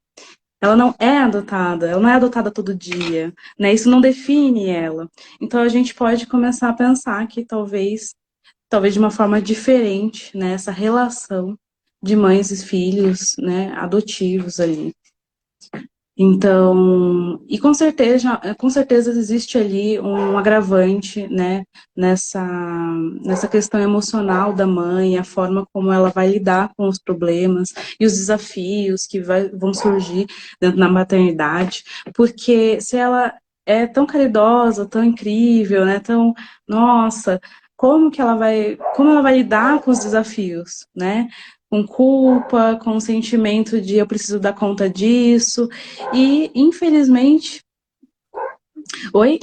Ela não é adotada todo dia, né? Isso não define ela. Então a gente pode começar a pensar que talvez de uma forma diferente, né, essa relação de mães e filhos, né, adotivos ali. Então, e com certeza existe ali um agravante, né, nessa, nessa questão emocional da mãe, a forma como ela vai lidar com os problemas e os desafios que vão surgir dentro da maternidade, porque se ela é tão caridosa, tão incrível, né, tão, nossa, como ela vai lidar com os desafios, né? Com culpa, com o sentimento de eu preciso dar conta disso, e, infelizmente. Oi?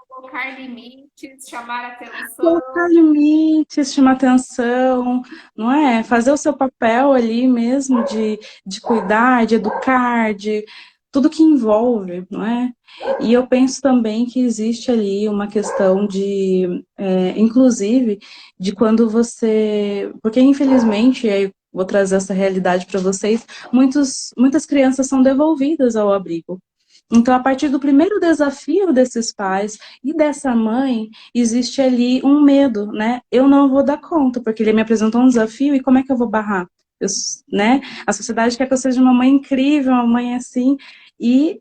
Colocar limites, chamar Colocar atenção. limites, chamar atenção, não é? Fazer o seu papel ali mesmo de cuidar, de educar, de tudo que envolve, não é? E eu penso também que existe ali uma questão inclusive, de quando você. Porque, infelizmente, vou trazer essa realidade para vocês, muitas crianças são devolvidas ao abrigo. Então, a partir do primeiro desafio desses pais e dessa mãe, existe ali um medo, né? Eu não vou dar conta, porque ele me apresentou um desafio e como é que eu vou barrar? Eu, né? A sociedade quer que eu seja uma mãe incrível, uma mãe assim, e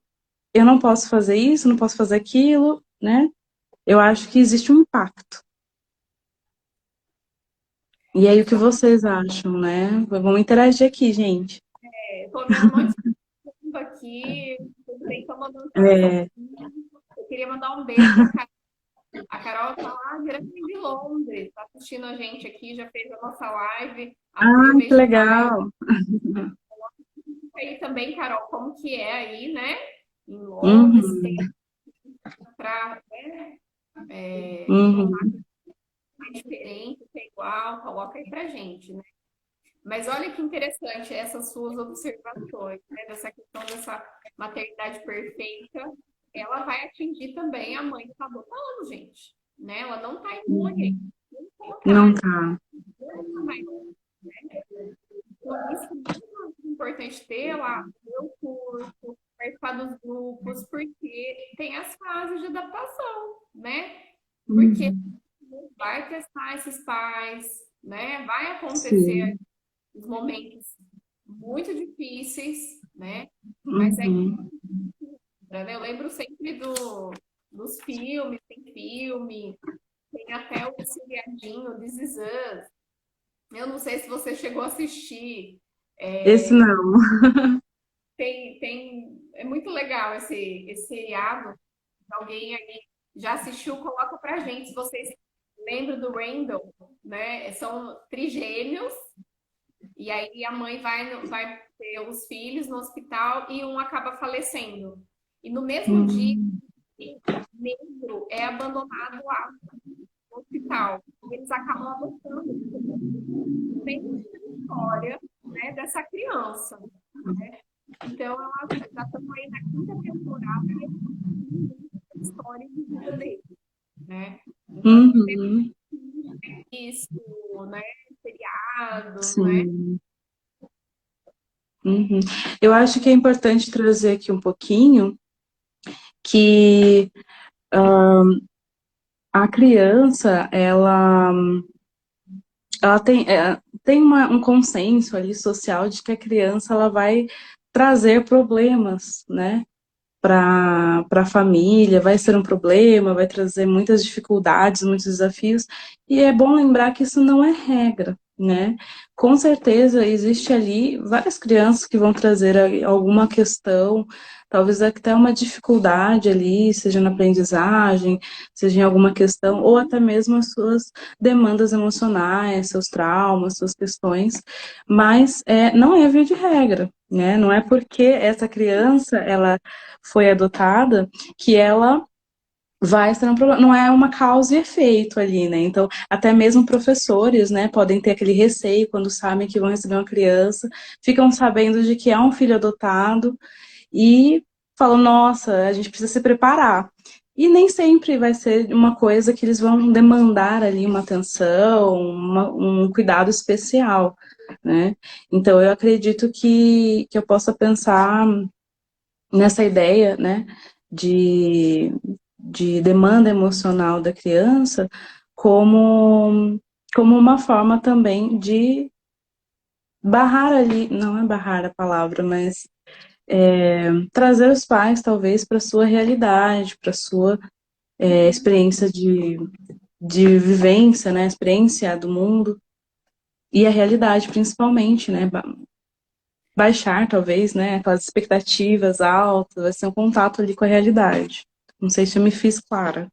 eu não posso fazer isso, não posso fazer aquilo, né? Eu acho que existe um impacto. E aí, o que Só, vocês acham, né? Vamos interagir aqui, gente. tô vendo um monte de coisa aqui, vocês estão mandando É, coraçãozinho. Eu queria mandar um beijo para Carol. A Carol tá lá direto de Londres, tá assistindo a gente aqui, já fez a nossa live, apoio que vegetais. legal. Aí também, Carol, como que é aí, né? Em Londres, se tem Uhum, para, né, informar uhum, que é diferente, que é igual, coloca aí pra gente, né? Mas olha que interessante essas suas observações, né? Dessa questão dessa maternidade perfeita, ela vai atingir também a mãe que está adotando, gente, né? Ela não está imune, uhum. pelo Não contrário, tá. ela vai, né? Por isso que é muito importante ter lá o meu curso, participar dos grupos, porque tem as fases de adaptação, né? Porque Uhum. vai testar esses pais, né? Vai acontecer Sim. os momentos muito difíceis, né? Mas é Uhum. né? Eu lembro sempre dos filmes, tem filme, tem até o seriadinho This Is Us. Eu não sei se você chegou a assistir. Esse não. É muito legal esse seriado. Alguém aí já assistiu, coloca pra gente se vocês lembram do Randall, né? São trigêmeos, e aí a mãe vai ter os filhos no hospital e um acaba falecendo. E no mesmo dia, Uhum. o negro é abandonado lá no hospital. E eles acabam adotando bem a história, né, dessa criança. Então, elas já estão aí na quinta temporada e eles continuam a história de vida dele, né? Então, a gente teve Uhum. isso, né? Seriados, né? Sim. Uhum. Eu acho que é importante trazer aqui um pouquinho que a criança, ela tem um consenso ali social de que a criança ela vai trazer problemas, né? Para a família, vai ser um problema, vai trazer muitas dificuldades, muitos desafios, e é bom lembrar que isso não é regra, né? Com certeza existe ali várias crianças que vão trazer alguma questão, talvez até uma dificuldade ali, seja na aprendizagem, seja em alguma questão, ou até mesmo as suas demandas emocionais, seus traumas, suas questões, mas não é via de regra, né? Não é porque essa criança ela foi adotada que ela vai ser um problema, não é uma causa e efeito ali, né? Então, até mesmo professores, né, podem ter aquele receio quando sabem que vão receber uma criança, ficam sabendo de que é um filho adotado e falam, nossa, a gente precisa se preparar. E nem sempre vai ser uma coisa que eles vão demandar ali uma atenção, um cuidado especial, né? Então, eu acredito que eu possa pensar nessa ideia, né, de, de demanda emocional da criança como uma forma também de barrar ali, não é barrar a palavra, mas trazer os pais talvez para a sua realidade, para a sua experiência de vivência, né, experiência do mundo e a realidade principalmente, né, baixar, talvez, né, aquelas expectativas altas, vai ser um contato ali com a realidade. Não sei se eu me fiz clara.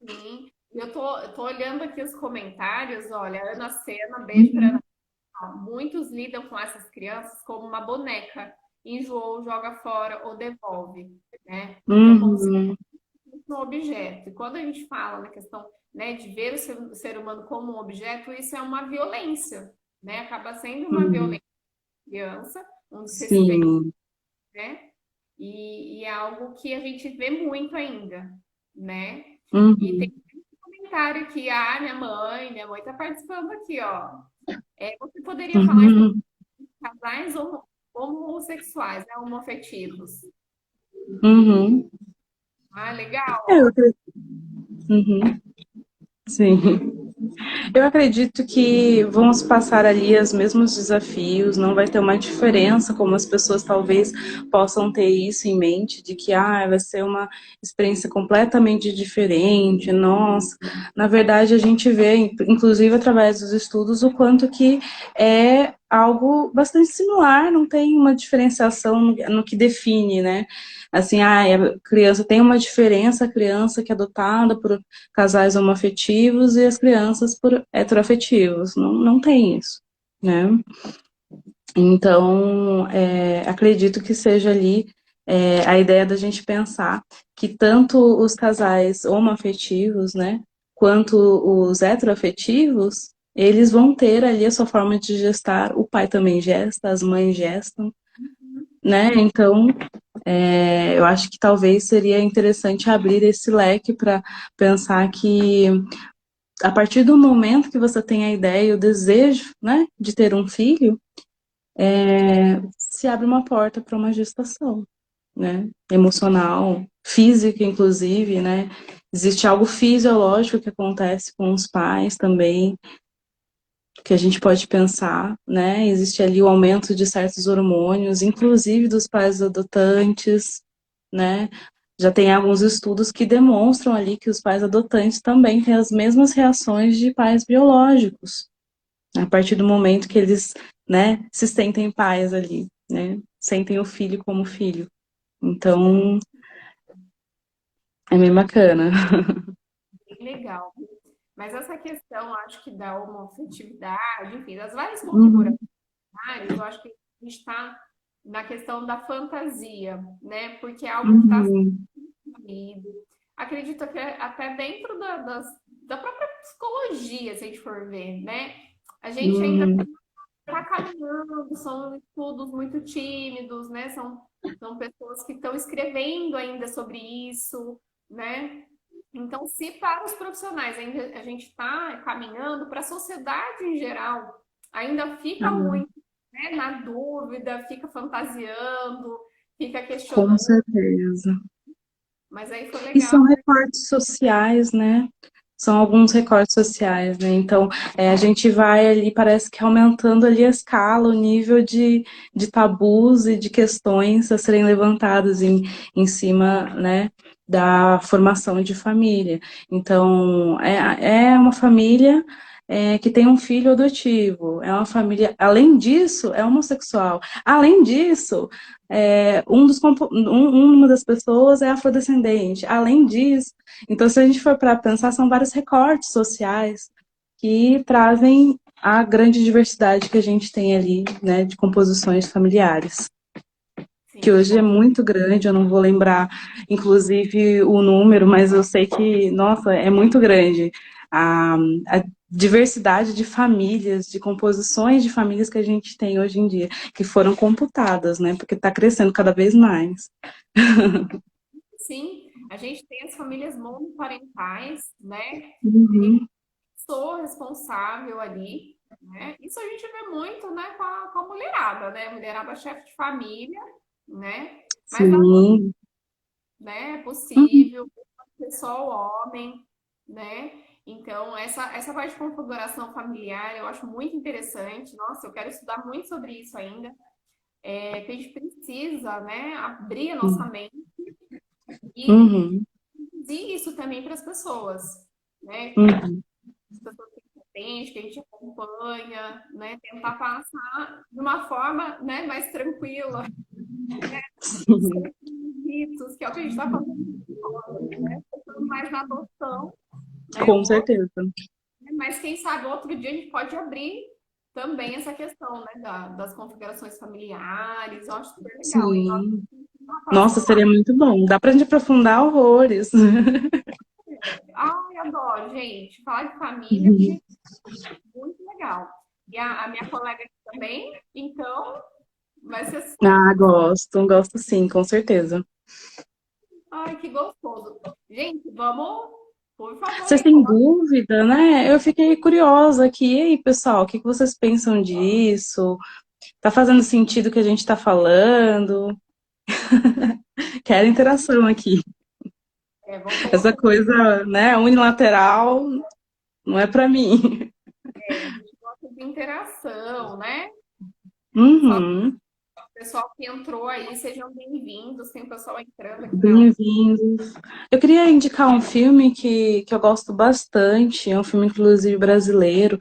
Sim. Eu tô olhando aqui os comentários, olha, Ana Sena, beijo para Uhum. Ana. Muitos lidam com essas crianças como uma boneca, enjoou, joga fora ou devolve, né? Então, como se Uhum. fosse um objeto. E quando a gente fala na questão, né, de ver o ser humano como um objeto, isso é uma violência, né? Acaba sendo uma Uhum. violência à criança, um desrespeito, Sim. né? E é algo que a gente vê muito ainda, né? E tem Uhum. um comentário aqui, minha mãe tá participando aqui, ó. Você poderia falar então Uhum, de casais homossexuais, né? Homoafetivos. uhum. Ah, legal. É, uhum, sim. Eu acredito que vão se passar ali os mesmos desafios, não vai ter uma diferença, como as pessoas talvez possam ter isso em mente, de que vai ser uma experiência completamente diferente. Nossa, na verdade a gente vê, inclusive através dos estudos, o quanto que é algo bastante similar, não tem uma diferenciação no que define, né? Assim, a criança tem uma diferença, a criança que é adotada por casais homoafetivos e as crianças por heteroafetivos. Não, não tem isso, né? Então, acredito que seja ali a ideia da gente pensar que tanto os casais homoafetivos, né, quanto os heteroafetivos, eles vão ter ali a sua forma de gestar, o pai também gesta, as mães gestam, né? Então, eu acho que talvez seria interessante abrir esse leque para pensar que a partir do momento que você tem a ideia e o desejo, né, de ter um filho, se abre uma porta para uma gestação, né, emocional, física, inclusive, né. Existe algo fisiológico que acontece com os pais também, que a gente pode pensar, né. Existe ali o aumento de certos hormônios, inclusive dos pais adotantes, né. Já tem alguns estudos que demonstram ali que os pais adotantes também têm as mesmas reações de pais biológicos, a partir do momento que eles, né, se sentem pais ali, né, sentem o filho como filho. Então, é bem bacana. Bem legal. Mas essa questão, acho que da homoafetividade, enfim, das várias configurações, Uhum, eu acho que a gente está na questão da fantasia, né? Porque é algo que está uhum, definido. Acredito que até dentro da própria psicologia, se a gente for ver, né? A gente ainda uhum, está caminhando, são estudos muito tímidos, né? São pessoas que estão escrevendo ainda sobre isso, né? Então, se para os profissionais ainda a gente está caminhando, para a sociedade em geral, ainda fica uhum. muito, né, na dúvida, fica fantasiando, fica Com questionando, certeza. mas aí foi E legal. são recortes sociais, né? São alguns recortes sociais, né? Então, a gente vai ali, parece que aumentando ali a escala, o nível de tabus e de questões a serem levantadas em cima, né, da formação de família. Então, é uma família que tem um filho adotivo, é uma família, além disso, é homossexual. Além disso, uma das pessoas é afrodescendente. Além disso, então, se a gente for para pensar, são vários recortes sociais que trazem a grande diversidade que a gente tem ali, né, de composições familiares, que Sim, hoje é muito grande, eu não vou lembrar, inclusive, o número, mas eu sei que, nossa, é muito grande a diversidade de famílias, de composições de famílias que a gente tem hoje em dia, que foram computadas, né, porque está crescendo cada vez mais. sim, a gente tem as famílias monoparentais, né? Uhum. Sou responsável ali, né? Isso a gente vê muito, né, com a mulherada, né? Mulherada chefe de família, né? Mas Sim. né? É Uhum. possível, pode ser só o homem, né? Então, essa parte de configuração familiar eu acho muito interessante. Nossa, eu quero estudar muito sobre isso ainda. Que a gente precisa, né, abrir a nossa mente e Uhum. dizer isso também para as pessoas, né? Uhum. As pessoas que entendem, que a gente acompanha, né? Tentar passar de uma forma, né, mais tranquila, Sim, sem ritos, que é o que a gente está fazendo, né? Pensando mais na adoção, né? com Hoje, certeza. né? Mas quem sabe outro dia a gente pode abrir também essa questão, né, das configurações familiares. Eu acho super legal, hein? Nossa, Sim. na Nossa, próxima seria live. muito bom. Dá pra gente aprofundar horrores. Ai, adoro, gente. Falar de família, porque é muito legal. E a minha colega aqui também, então vai ser super. Ah, gosto, gosto sim, com certeza. Ai, que gostoso. Gente, vamos. Por favor, Vocês aí, têm coloca. dúvida, né? Eu fiquei curiosa aqui. E aí, pessoal, o que que vocês pensam disso? Tá fazendo sentido o que a gente tá falando? Quero interação aqui. Vamos Essa colocar. coisa, né, unilateral não é pra mim. A gente gosta de interação, né? Só Uhum. o pessoal que entrou aí, sejam bem-vindos. Tem o pessoal entrando aqui na. Bem-vindos. Eu queria indicar um filme que eu gosto bastante, é um filme inclusive brasileiro.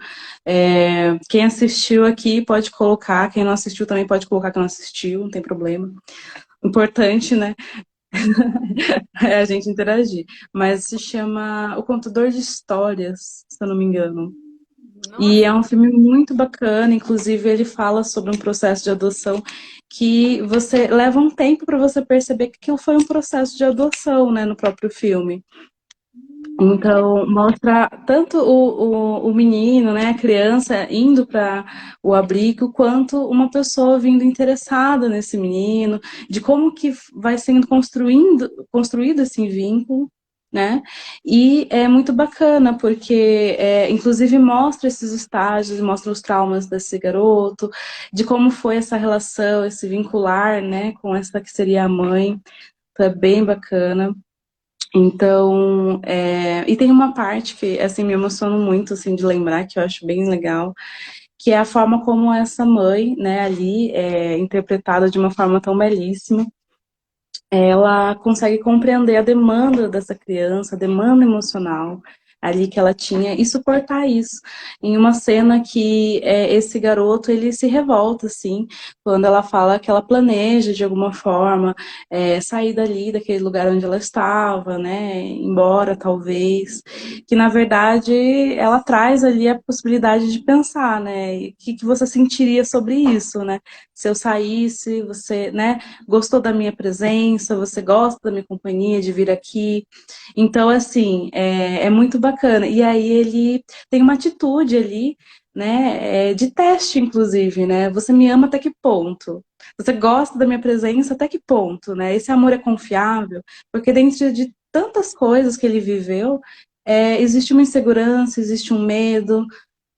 Quem assistiu aqui pode colocar, quem não assistiu também pode colocar que não assistiu, não tem problema. Importante, né? É a gente interagir. Mas se chama O Contador de Histórias, se eu não me engano. Não E é assisti. um filme muito bacana, inclusive ele fala sobre um processo de adoção que você leva um tempo para você perceber que aquilo foi um processo de adoção, né, no próprio filme. Que legal. Então, mostra tanto o menino, né, a criança indo para o abrigo, quanto uma pessoa vindo interessada nesse menino, de como que vai sendo construído esse vínculo, né? E é muito bacana, porque inclusive mostra esses estágios, mostra os traumas desse garoto, de como foi essa relação, esse vincular, né, com essa que seria a mãe. Então, é bem bacana. Então, e tem uma parte que, assim, me emociono muito, assim, de lembrar, que eu acho bem legal, que é a forma como essa mãe, né, ali, é interpretada de uma forma tão belíssima, ela consegue compreender a demanda dessa criança, a demanda emocional ali que ela tinha e suportar isso. Em uma cena que esse garoto ele se revolta assim, quando ela fala que ela planeja de alguma forma sair dali daquele lugar onde ela estava, né, embora talvez, que na verdade ela traz ali a possibilidade de pensar, né, o que você sentiria sobre isso, né, se eu saísse, você, né, gostou da minha presença, você gosta da minha companhia, de vir aqui. Então, assim, é muito bacana. E aí ele tem uma atitude ali, né, de teste, inclusive, né? Você me ama até que ponto? Você gosta da minha presença até que ponto, né? Esse amor é confiável? Porque dentro de tantas coisas que ele viveu, existe uma insegurança, existe um medo,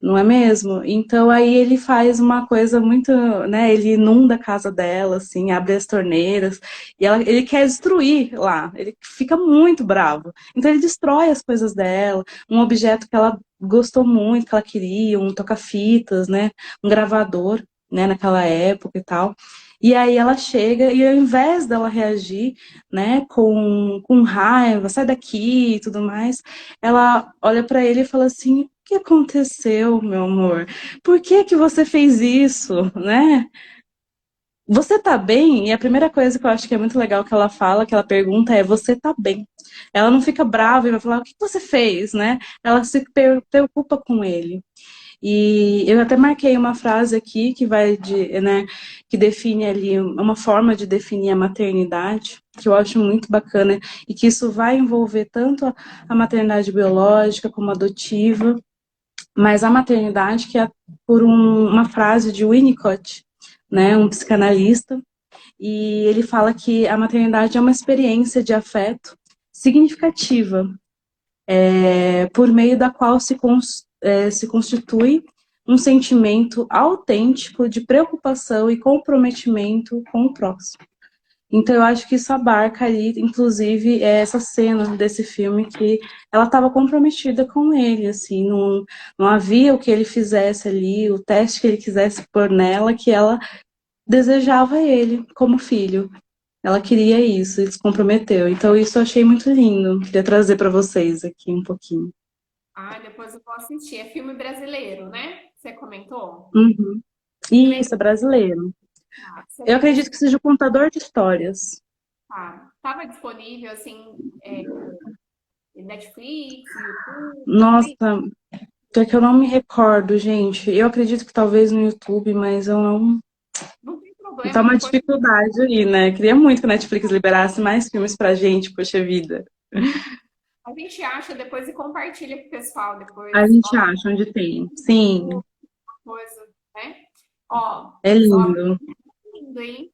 não é mesmo? Então aí ele faz uma coisa muito, né? Ele inunda a casa dela, assim, abre as torneiras e ele quer destruir lá. Ele fica muito bravo. Então ele destrói as coisas dela, um objeto que ela gostou muito, que ela queria, um toca-fitas, né? Um gravador, né? Naquela época e tal. E aí ela chega e ao invés dela reagir, né, com raiva, sai daqui e tudo mais, ela olha para ele e fala assim: "O que aconteceu, meu amor? Por que que você fez isso, né? Você tá bem?" E a primeira coisa que eu acho que é muito legal que ela fala, que ela pergunta é: "Você tá bem?" Ela não fica brava e vai falar: "O que você fez?", né? Ela se preocupa com ele. E eu até marquei uma frase aqui que né, que define ali uma forma de definir a maternidade, que eu acho muito bacana e que isso vai envolver tanto a maternidade biológica como adotiva, mas a maternidade que é por uma frase de Winnicott, né, um psicanalista, e ele fala que a maternidade é uma experiência de afeto significativa, por meio da qual se constitui um sentimento autêntico de preocupação e comprometimento com o próximo. Então eu acho que isso abarca ali, inclusive, essa cena desse filme que ela estava comprometida com ele, assim, não havia o que ele fizesse ali, o teste que ele quisesse pôr nela, que ela desejava ele como filho. Ela queria isso e se comprometeu. Então isso eu achei muito lindo. Queria trazer para vocês aqui um pouquinho. Ah, depois eu vou assistir. É filme brasileiro, né? Você comentou? Uhum. Você lembra? Isso, é brasileiro. Você Eu lembra acredito se que seja o contador de histórias. estava disponível assim, Netflix, YouTube? Nossa, pior que eu não me recordo, gente. Eu acredito que talvez no YouTube, mas eu não. Não tem Tá problema, uma depois dificuldade aí, né? Queria muito que a Netflix liberasse mais filmes pra gente, poxa vida. a gente acha depois e compartilha com o pessoal A depois. Ó, gente acha onde tem. Sim, coisa, né? Ó, é pessoal, lindo. lindo, hein?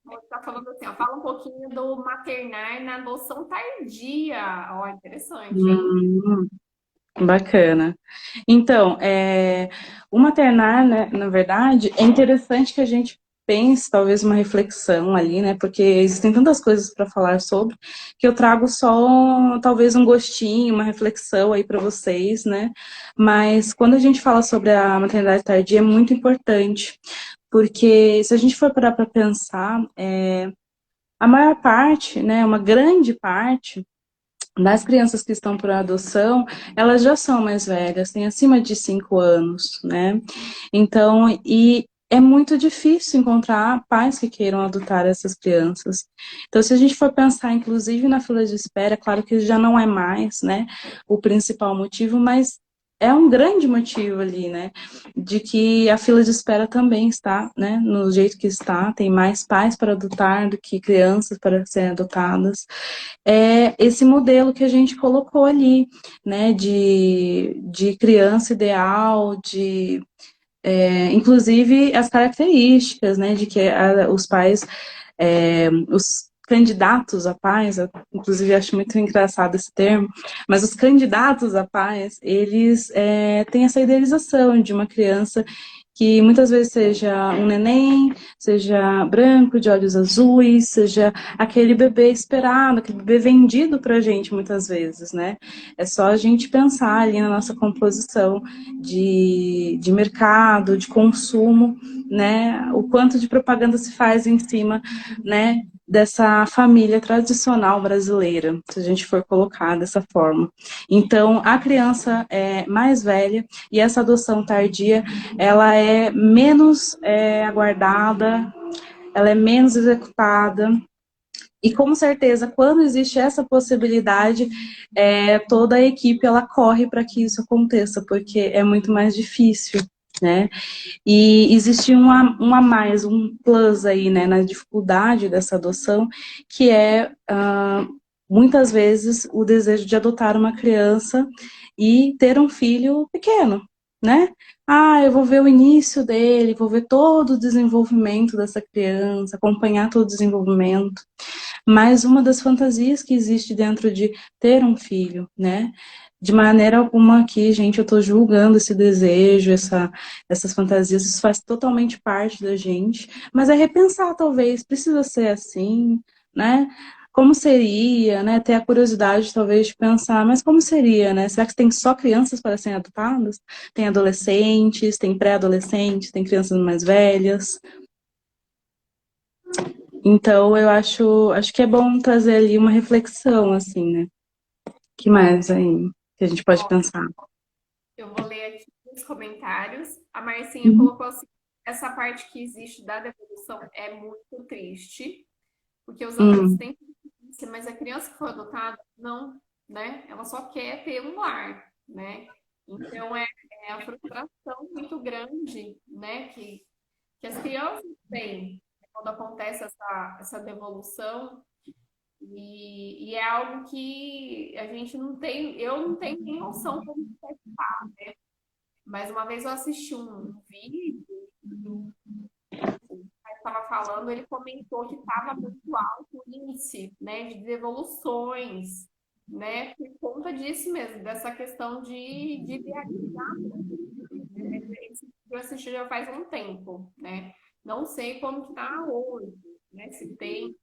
Você está falando assim, ó, fala um pouquinho do maternar na adoção tardia. Ó, interessante, hein? Hum, bacana. Então, o maternar, né, na verdade, é interessante que a gente pense, talvez, uma reflexão ali, né, porque existem tantas coisas para falar sobre, que eu trago só, talvez, um gostinho, uma reflexão aí para vocês, né, mas quando a gente fala sobre a maternidade tardia, é muito importante, porque se a gente for parar para pensar, a maior parte, né, uma grande parte, das crianças que estão por adoção, elas já são mais velhas, têm acima de 5 anos, né? Então, e é muito difícil encontrar pais que queiram adotar essas crianças. Então, se a gente for pensar, inclusive, na fila de espera, claro que já não é mais, né, o principal motivo, mas é um grande motivo ali, né, de que a fila de espera também está, né, no jeito que está, tem mais pais para adotar do que crianças para serem adotadas, esse modelo que a gente colocou ali, né, de criança ideal, inclusive as características, né, de que os pais, os candidatos a pais, eu, inclusive acho muito engraçado esse termo, mas os candidatos a pais, eles têm essa idealização de uma criança que muitas vezes seja um neném, seja branco, de olhos azuis, seja aquele bebê esperado, aquele bebê vendido pra gente muitas vezes, né? É só a gente pensar ali na nossa composição de mercado, de consumo, né? O quanto de propaganda se faz em cima, né? Dessa família tradicional brasileira, se a gente for colocar dessa forma. Então, a criança é mais velha e essa adoção tardia, ela é menos aguardada, ela é menos executada, e com certeza, quando existe essa possibilidade, toda a equipe ela corre para que isso aconteça, porque é muito mais difícil, né? E existe um a mais, um plus aí, né, na dificuldade dessa adoção, que muitas vezes o desejo de adotar uma criança e ter um filho pequeno, né? Ah, eu vou ver o início dele, vou ver todo o desenvolvimento dessa criança, acompanhar todo o desenvolvimento. Mas uma das fantasias que existe dentro de ter um filho, né? De maneira alguma aqui, gente, eu estou julgando esse desejo, essas fantasias, isso faz totalmente parte da gente, mas é repensar, talvez, precisa ser assim, né? Como seria, né? Ter a curiosidade, talvez, de pensar, mas como seria, né? Será que tem só crianças para serem adotadas? Tem adolescentes, tem pré-adolescentes, tem crianças mais velhas. Então, eu acho que é bom trazer ali uma reflexão, assim, né? Que mais aí que a gente pode Ó, pensar? eu vou ler aqui os comentários. A Marcinha Uhum. colocou assim: essa parte que existe da devolução é muito triste, porque os adultos Hum, têm consciência, mas a criança que foi adotada, não, né? Ela só quer ter um lar, né? Então é a frustração muito grande, né? Que as crianças têm quando acontece essa devolução. E é algo que a gente não tem, eu não tenho nem noção como é. Mas uma vez eu assisti um vídeo e o cara estava falando, ele comentou que estava muito alto o índice, né, de devoluções, né, por conta disso mesmo, dessa questão de idealizar. Esse vídeo eu assisti já faz um tempo, né? Não sei como que está hoje, né? Se tem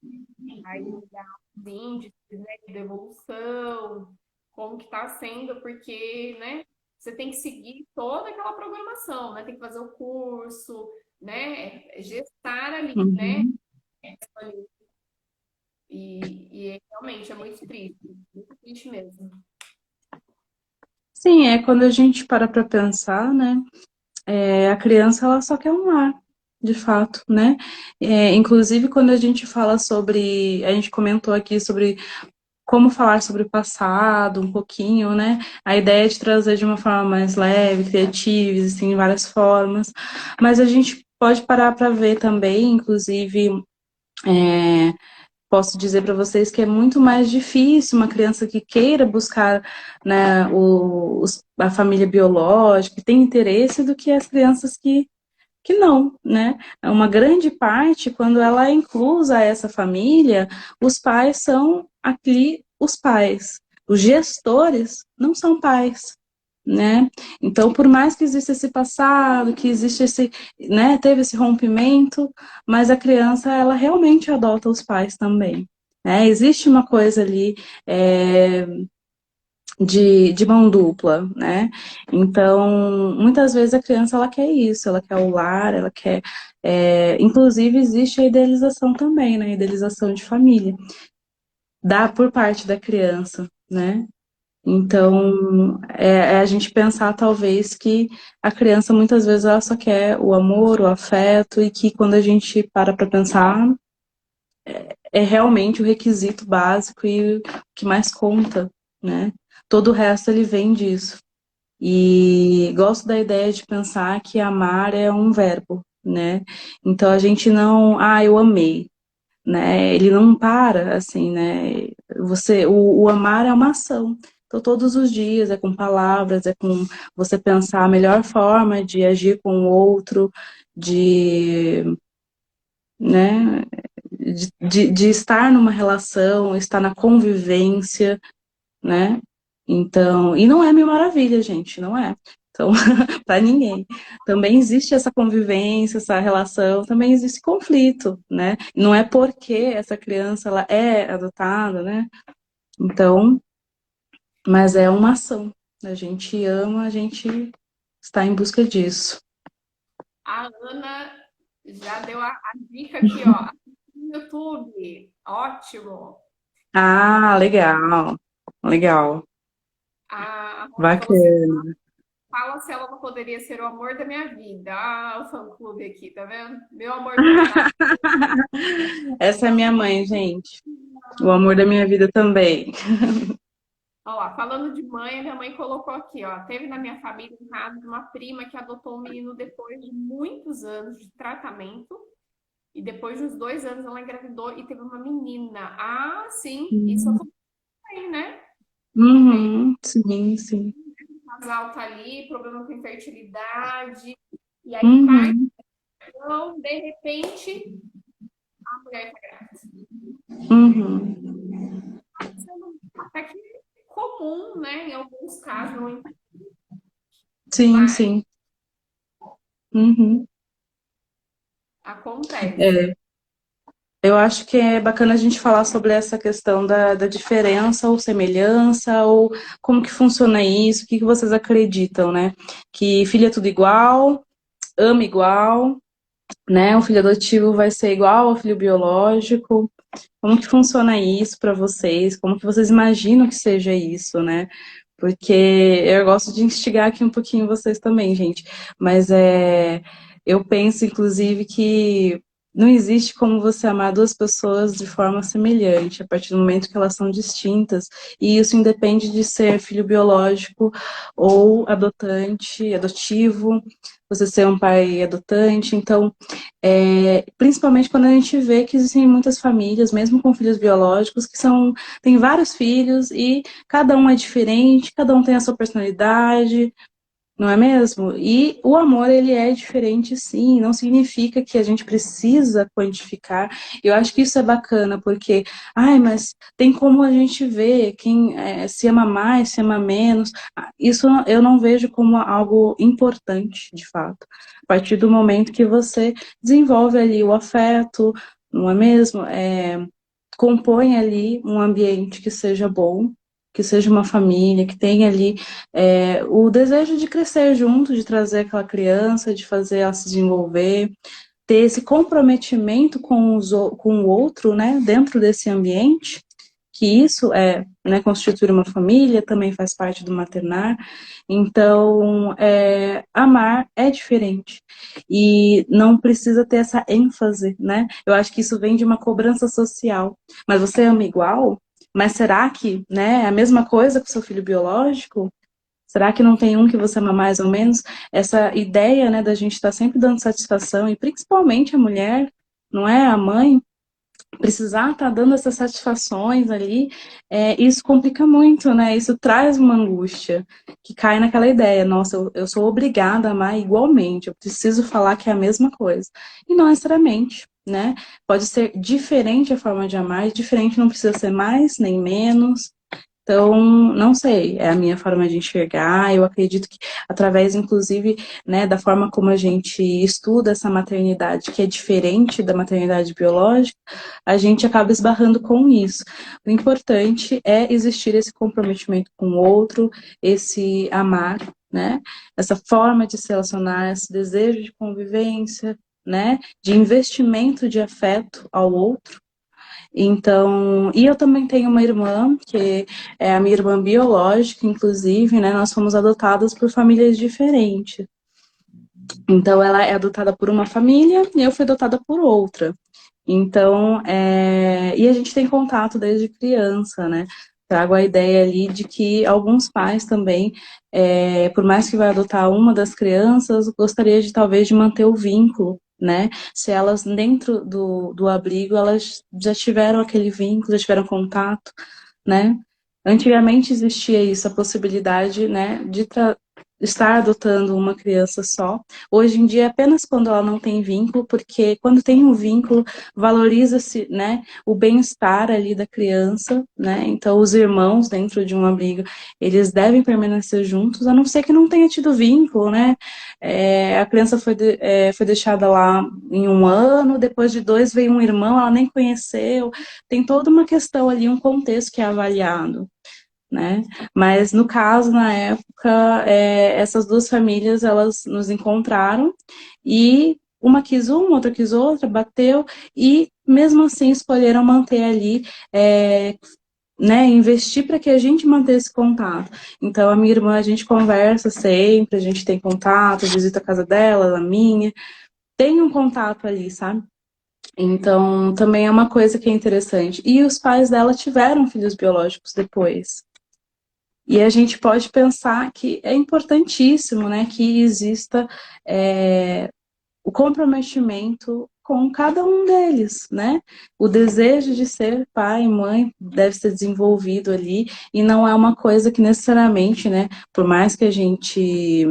aí já os índices, né, de devolução, como que está sendo, porque, né, você tem que seguir toda aquela programação, né? Tem que fazer o curso, né? Gestar ali, né? uhum. E realmente é muito triste mesmo. Sim, é quando a gente para pensar, né? A criança ela só quer um lar, de fato, né? Inclusive quando a gente fala sobre, a gente comentou aqui sobre como falar sobre o passado, um pouquinho, né? A ideia é de trazer de uma forma mais leve, criativa, existem várias formas, mas a gente pode parar para ver também, inclusive, é, posso dizer para vocês que é muito mais difícil uma criança que queira buscar, né, a família biológica, que tem interesse, do que as crianças que que não, né? Uma grande parte, quando ela é inclusa a essa família, os pais são aqui os pais. Os gestores não são pais, né? Então, por mais que exista esse passado, que existe esse, né, teve esse rompimento, mas a criança, ela realmente adota os pais também, né? Existe uma coisa ali, é, de mão dupla, né? Então, muitas vezes a criança ela quer isso, ela quer o lar, ela quer. Inclusive, existe a idealização também, né? A idealização de família, por parte da criança, né? Então, é a gente pensar talvez que a criança muitas vezes ela só quer o amor, o afeto, e que quando a gente para pensar, é realmente o requisito básico e o que mais conta, né? Todo o resto ele vem disso. E gosto da ideia de pensar que amar é um verbo, né? Então a gente não, eu amei, né? Ele não para assim, né? O amar é uma ação. Então todos os dias é com palavras, é com você pensar a melhor forma de agir com o outro, de, né? De estar numa relação, estar na convivência, né? Então, e não é mil maravilha, gente, não é. Então, para ninguém. Também existe essa convivência, essa relação, também existe conflito, né? Não é porque essa criança ela é adotada, né? Então, mas é uma ação. A gente ama, a gente está em busca disso. A Ana já deu a dica aqui, ó, no YouTube. Ótimo. Ah, legal, legal, A Rose falou assim: bacana. fala se ela não poderia ser o amor da minha vida. Ah, o fã-clube aqui, tá vendo? Meu amor danado. Essa é minha mãe, gente. O amor da minha vida também. Ó lá, falando de mãe, minha mãe colocou aqui, ó. Teve na minha família um caso de uma prima que adotou um menino depois de muitos anos de tratamento. E depois de uns 2 anos ela engravidou e teve uma menina. Ah, sim, isso acontece, né? Tem Uhum, sim, sim. um casal tá ali, problema com infertilidade, e aí faz, Uhum, então, de repente, a mulher tá grávida. uhum. Sendo até que comum, né? Em alguns casos, não, Sim, mas sim. Uhum. acontece. É, eu acho que é bacana a gente falar sobre essa questão da diferença ou semelhança, ou como que funciona isso, o que que vocês acreditam, né? Que filho é tudo igual, ama igual, né? O filho adotivo vai ser igual ao filho biológico. Como que funciona isso para vocês? Como que vocês imaginam que seja isso, né? Porque eu gosto de instigar aqui um pouquinho vocês também, gente. Mas eu penso, inclusive, que não existe como você amar duas pessoas de forma semelhante, a partir do momento que elas são distintas. E isso independe de ser filho biológico ou adotante, adotivo, você ser um pai adotante. Então, principalmente quando a gente vê que existem muitas famílias, mesmo com filhos biológicos, têm vários filhos e cada um é diferente, cada um tem a sua personalidade, não é mesmo? E o amor, ele é diferente, sim, não significa que a gente precisa quantificar. Eu acho que isso é bacana, porque, mas tem como a gente ver quem se ama mais, se ama menos. Isso eu não vejo como algo importante, de fato. A partir do momento que você desenvolve ali o afeto, não é mesmo? Compõe ali um ambiente que seja bom, que seja uma família, que tenha ali o desejo de crescer junto, de trazer aquela criança, de fazer ela se desenvolver, ter esse comprometimento com o outro, né, dentro desse ambiente, que isso né, constituir uma família, também faz parte do maternar. Então, amar é diferente e não precisa ter essa ênfase, né? Eu acho que isso vem de uma cobrança social. Mas você ama igual? Mas será que, né, é a mesma coisa com seu filho biológico? Será que não tem um que você ama mais ou menos? Essa ideia, né, da gente estar sempre dando satisfação, e principalmente a mulher, não é? A mãe, precisar estar dando essas satisfações ali, isso complica muito, né? Isso traz uma angústia, que cai naquela ideia, nossa, eu sou obrigada a amar igualmente, eu preciso falar que é a mesma coisa. E não necessariamente, né? Pode ser diferente a forma de amar, e diferente não precisa ser mais nem menos. Então, não sei, é a minha forma de enxergar. Eu acredito que, através, inclusive, né, da forma como a gente estuda essa maternidade, que é diferente da maternidade biológica, a gente acaba esbarrando com isso. O importante é existir esse comprometimento com o outro, esse amar, né, essa forma de se relacionar, esse desejo de convivência, né, de investimento de afeto ao outro. Então, e eu também tenho uma irmã, que é a minha irmã biológica, inclusive, né? Nós fomos adotadas por famílias diferentes. Então, ela é adotada por uma família e eu fui adotada por outra. Então, e a gente tem contato desde criança, né? Trago a ideia ali de que alguns pais também, por mais que vai adotar uma das crianças, gostaria de talvez de manter o vínculo, né? Se elas dentro do abrigo, elas já tiveram aquele vínculo, já tiveram contato, né? Antigamente existia isso, a possibilidade, né, de estar adotando uma criança só. Hoje em dia é apenas quando ela não tem vínculo, porque quando tem um vínculo, valoriza-se, né, o bem-estar ali da criança, né? Então os irmãos dentro de um abrigo, eles devem permanecer juntos, a não ser que não tenha tido vínculo, né? A criança foi deixada lá em um ano, depois de dois veio um irmão, ela nem conheceu. Tem toda uma questão ali, um contexto que é avaliado, né? Mas no caso, na época, essas duas famílias, elas nos encontraram e uma quis uma, outra quis outra, bateu e mesmo assim escolheram manter ali, né, investir para que a gente mantesse contato. Então a minha irmã, a gente conversa sempre, a gente tem contato, visita a casa dela, a minha, tem um contato ali, sabe? Então também é uma coisa que é interessante. E os pais dela tiveram filhos biológicos depois. E a gente pode pensar que é importantíssimo, né, que exista o comprometimento com cada um deles, né? O desejo de ser pai e mãe deve ser desenvolvido ali e não é uma coisa que necessariamente, né, por mais que a gente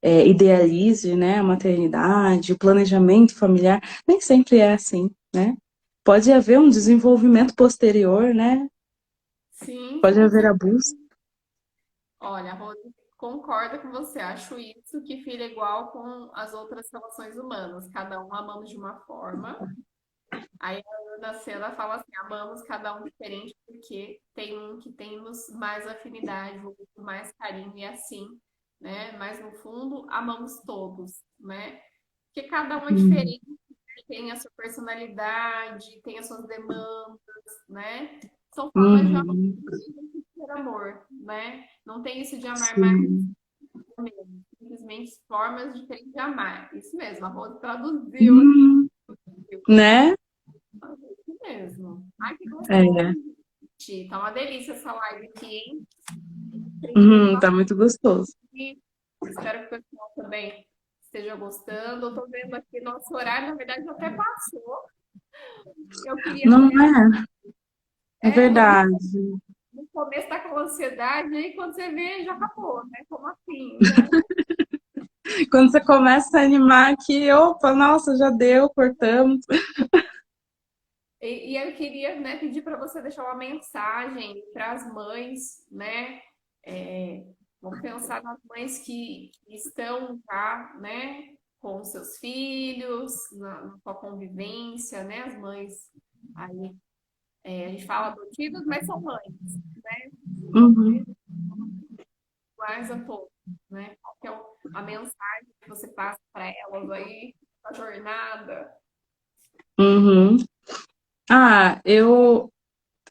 idealize, né, a maternidade, o planejamento familiar, nem sempre é assim, né? Pode haver um desenvolvimento posterior, né? Sim, Pode com haver certeza. abuso. Olha, a Rose concorda com você. Acho isso que filho é igual com as outras relações humanas. Cada um amamos de uma forma. Aí a Ana Cena fala assim: amamos cada um diferente porque tem um que temos mais afinidade, o outro mais carinho e assim, né? Mas no fundo, amamos todos, né? Porque cada um é Hum. diferente, tem a sua personalidade, tem as suas demandas, né? São formas de amor, Uhum. ter amor, né? Não tem isso de amar mais Sim. ou menos, simplesmente formas diferentes de amar. Isso mesmo, a Rose traduziu aqui. Hum. Né? Isso mesmo. Ai, que gostoso, É. gente. Tá uma delícia essa live aqui, hein? Aprendendo Tá muito gostoso. bastante. Espero que o pessoal também esteja gostando. Eu tô vendo aqui nosso horário, na verdade, até passou. Eu queria Não até. é No verdade. começo tá com ansiedade, aí quando você vê, já acabou, né? Como assim? Já... Quando você começa a animar aqui, opa, nossa, já deu, cortamos. E eu queria, né, pedir para você deixar uma mensagem para as mães, né? Vamos pensar nas mães que estão já, né, com seus filhos, na sua convivência, né? As mães aí, a gente fala adotivas, mas são mães, né? São Uhum. mães iguais a todos, né? Qual que é a mensagem que você passa para elas aí, a jornada? Uhum.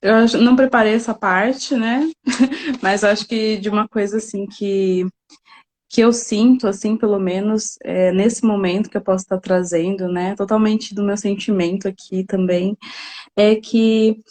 Eu não preparei essa parte, né? Mas eu acho que de uma coisa assim que eu sinto, assim, pelo menos nesse momento que eu posso estar trazendo, né? Totalmente do meu sentimento aqui também, é que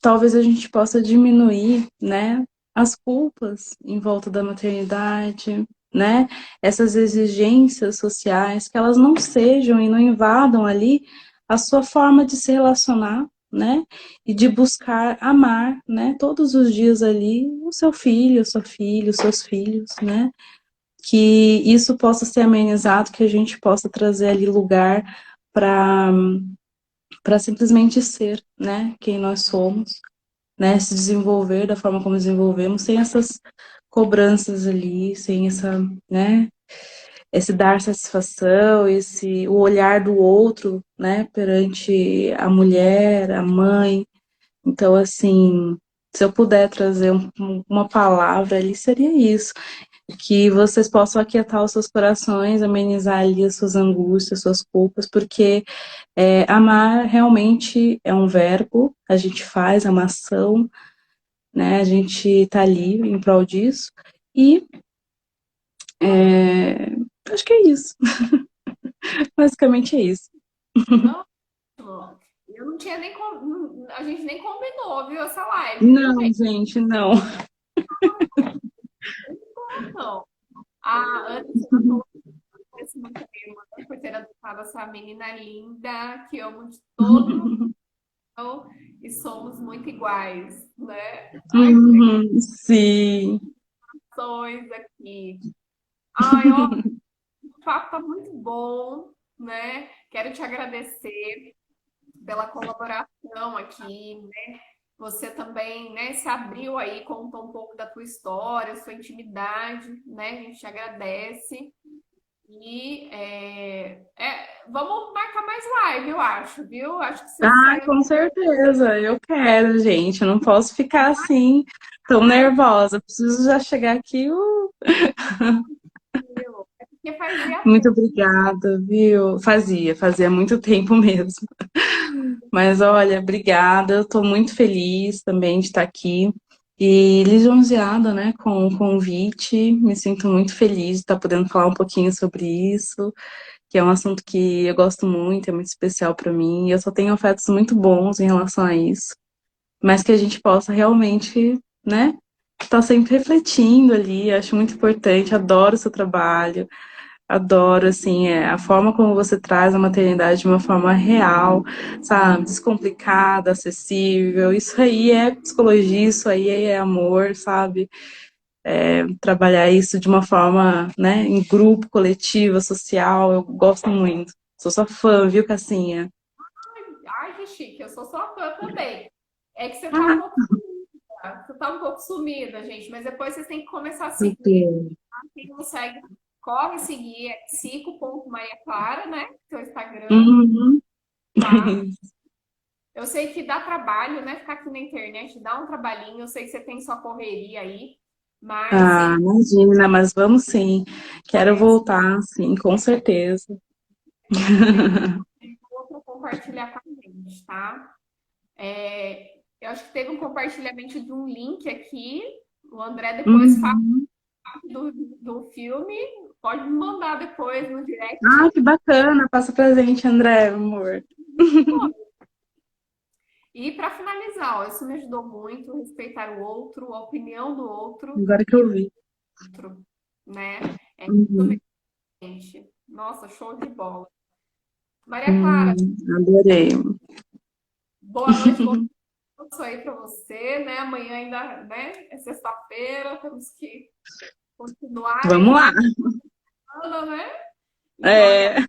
talvez a gente possa diminuir, né, as culpas em volta da maternidade, né, essas exigências sociais, que elas não sejam e não invadam ali a sua forma de se relacionar, né? E de buscar amar, né? Todos os dias ali o seu filho, a sua filha, os seus filhos, né? Que isso possa ser amenizado, que a gente possa trazer ali lugar para simplesmente ser, né? Quem nós somos, né? Se desenvolver da forma como desenvolvemos, sem essas cobranças ali, sem essa, né? Esse dar satisfação, esse o olhar do outro, né? Perante a mulher, a mãe. Então, assim, se eu puder trazer uma palavra ali, seria isso. Que vocês possam aquietar os seus corações, amenizar ali as suas angústias, suas culpas, porque amar realmente é um verbo, a gente faz, é uma ação, né? A gente está ali em prol disso. E acho que é isso. Basicamente é isso. Ótimo. Eu não tinha nem. A gente nem combinou, viu, essa live, viu, Não, gente? gente, não. Não. A Ana Senador conhece muito bem, uma porteira adotada, essa menina linda, que amo de todo o coração e somos muito iguais, né? Ai, que Sim. leções aqui. Ai, ó, o papo tá muito bom, né? Quero te agradecer pela colaboração aqui, né? Você também, né, se abriu aí, contou um pouco da tua história, sua intimidade, né? A gente agradece. E vamos marcar mais live, eu acho, viu? Acho que você Ah, saiu com certeza. Eu quero, gente. Eu não posso ficar assim, tão nervosa. Preciso já chegar aqui. tranquilo. É porque fazia Muito tempo. obrigada, viu? Fazia muito tempo mesmo. Mas olha, obrigada. Eu tô muito feliz também de estar aqui e lisonjeada, né, com o convite. Me sinto muito feliz de estar podendo falar um pouquinho sobre isso, que é um assunto que eu gosto muito, é muito especial para mim. E eu só tenho afetos muito bons em relação a isso, mas que a gente possa realmente, né, estar sempre refletindo ali. Acho muito importante. Adoro o seu trabalho. Adoro, assim, a forma como você traz a maternidade de uma forma real, sabe? Descomplicada, acessível. Isso aí é psicologia, isso aí é amor, sabe? Trabalhar isso de uma forma, né, em grupo, coletiva, social, eu gosto muito. Sou sua fã, viu, Cassinha? Ai, que chique, eu sou sua fã também. É que Ah, você tá um pouco sumida, gente, mas depois vocês têm que começar a seguir. super. Quem não segue, corre seguir, é psico.mariaclara, né? Seu Instagram, Uhum. lá. Eu sei que dá trabalho, né? Ficar aqui na internet dá um trabalhinho. Eu sei que você tem sua correria aí, mas Ah, sempre imagina, mas vamos sim. Quero aparece. voltar, sim, com certeza. Sempre vou compartilhar com a gente, tá? Eu acho que teve um compartilhamento de um link aqui. O André depois fala Uhum. do filme. Pode me mandar depois no Ah, direct. que bacana. Passa pra gente, André, amor. E para finalizar, ó, isso me ajudou muito, respeitar o outro, a opinião do outro Agora que e eu o vi. outro, né? É isso Uhum. mesmo, gente. Nossa, show de bola. Maria Clara, Adorei. boa noite, bom descanso aí para você, né? Amanhã ainda, né? É sexta-feira, temos que continuar Vamos aí lá. na semana, né? Então,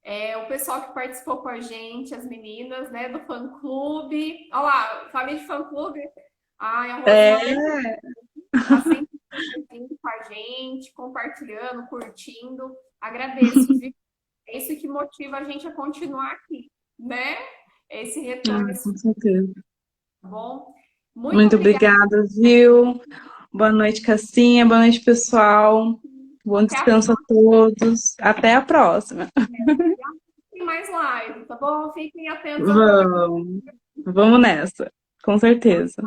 É, o pessoal que participou com a gente, as meninas, né, do fã-clube. Olha lá, falei de fã-clube. Ai, a Rosana é. tá sempre interagindo com a gente, compartilhando, curtindo. Agradeço, viu? É isso que motiva a gente a continuar aqui, né? Esse retorno, Ah, com certeza. tá bom? Muito Muito obrigada. obrigada, viu? Boa noite, Cassinha. Boa noite, pessoal. Bom Até a descanso a todos. Até a próxima. próxima. Tem mais live, tá bom? Fiquem atentos ao programa. Vamos. Vamos nessa. Com certeza.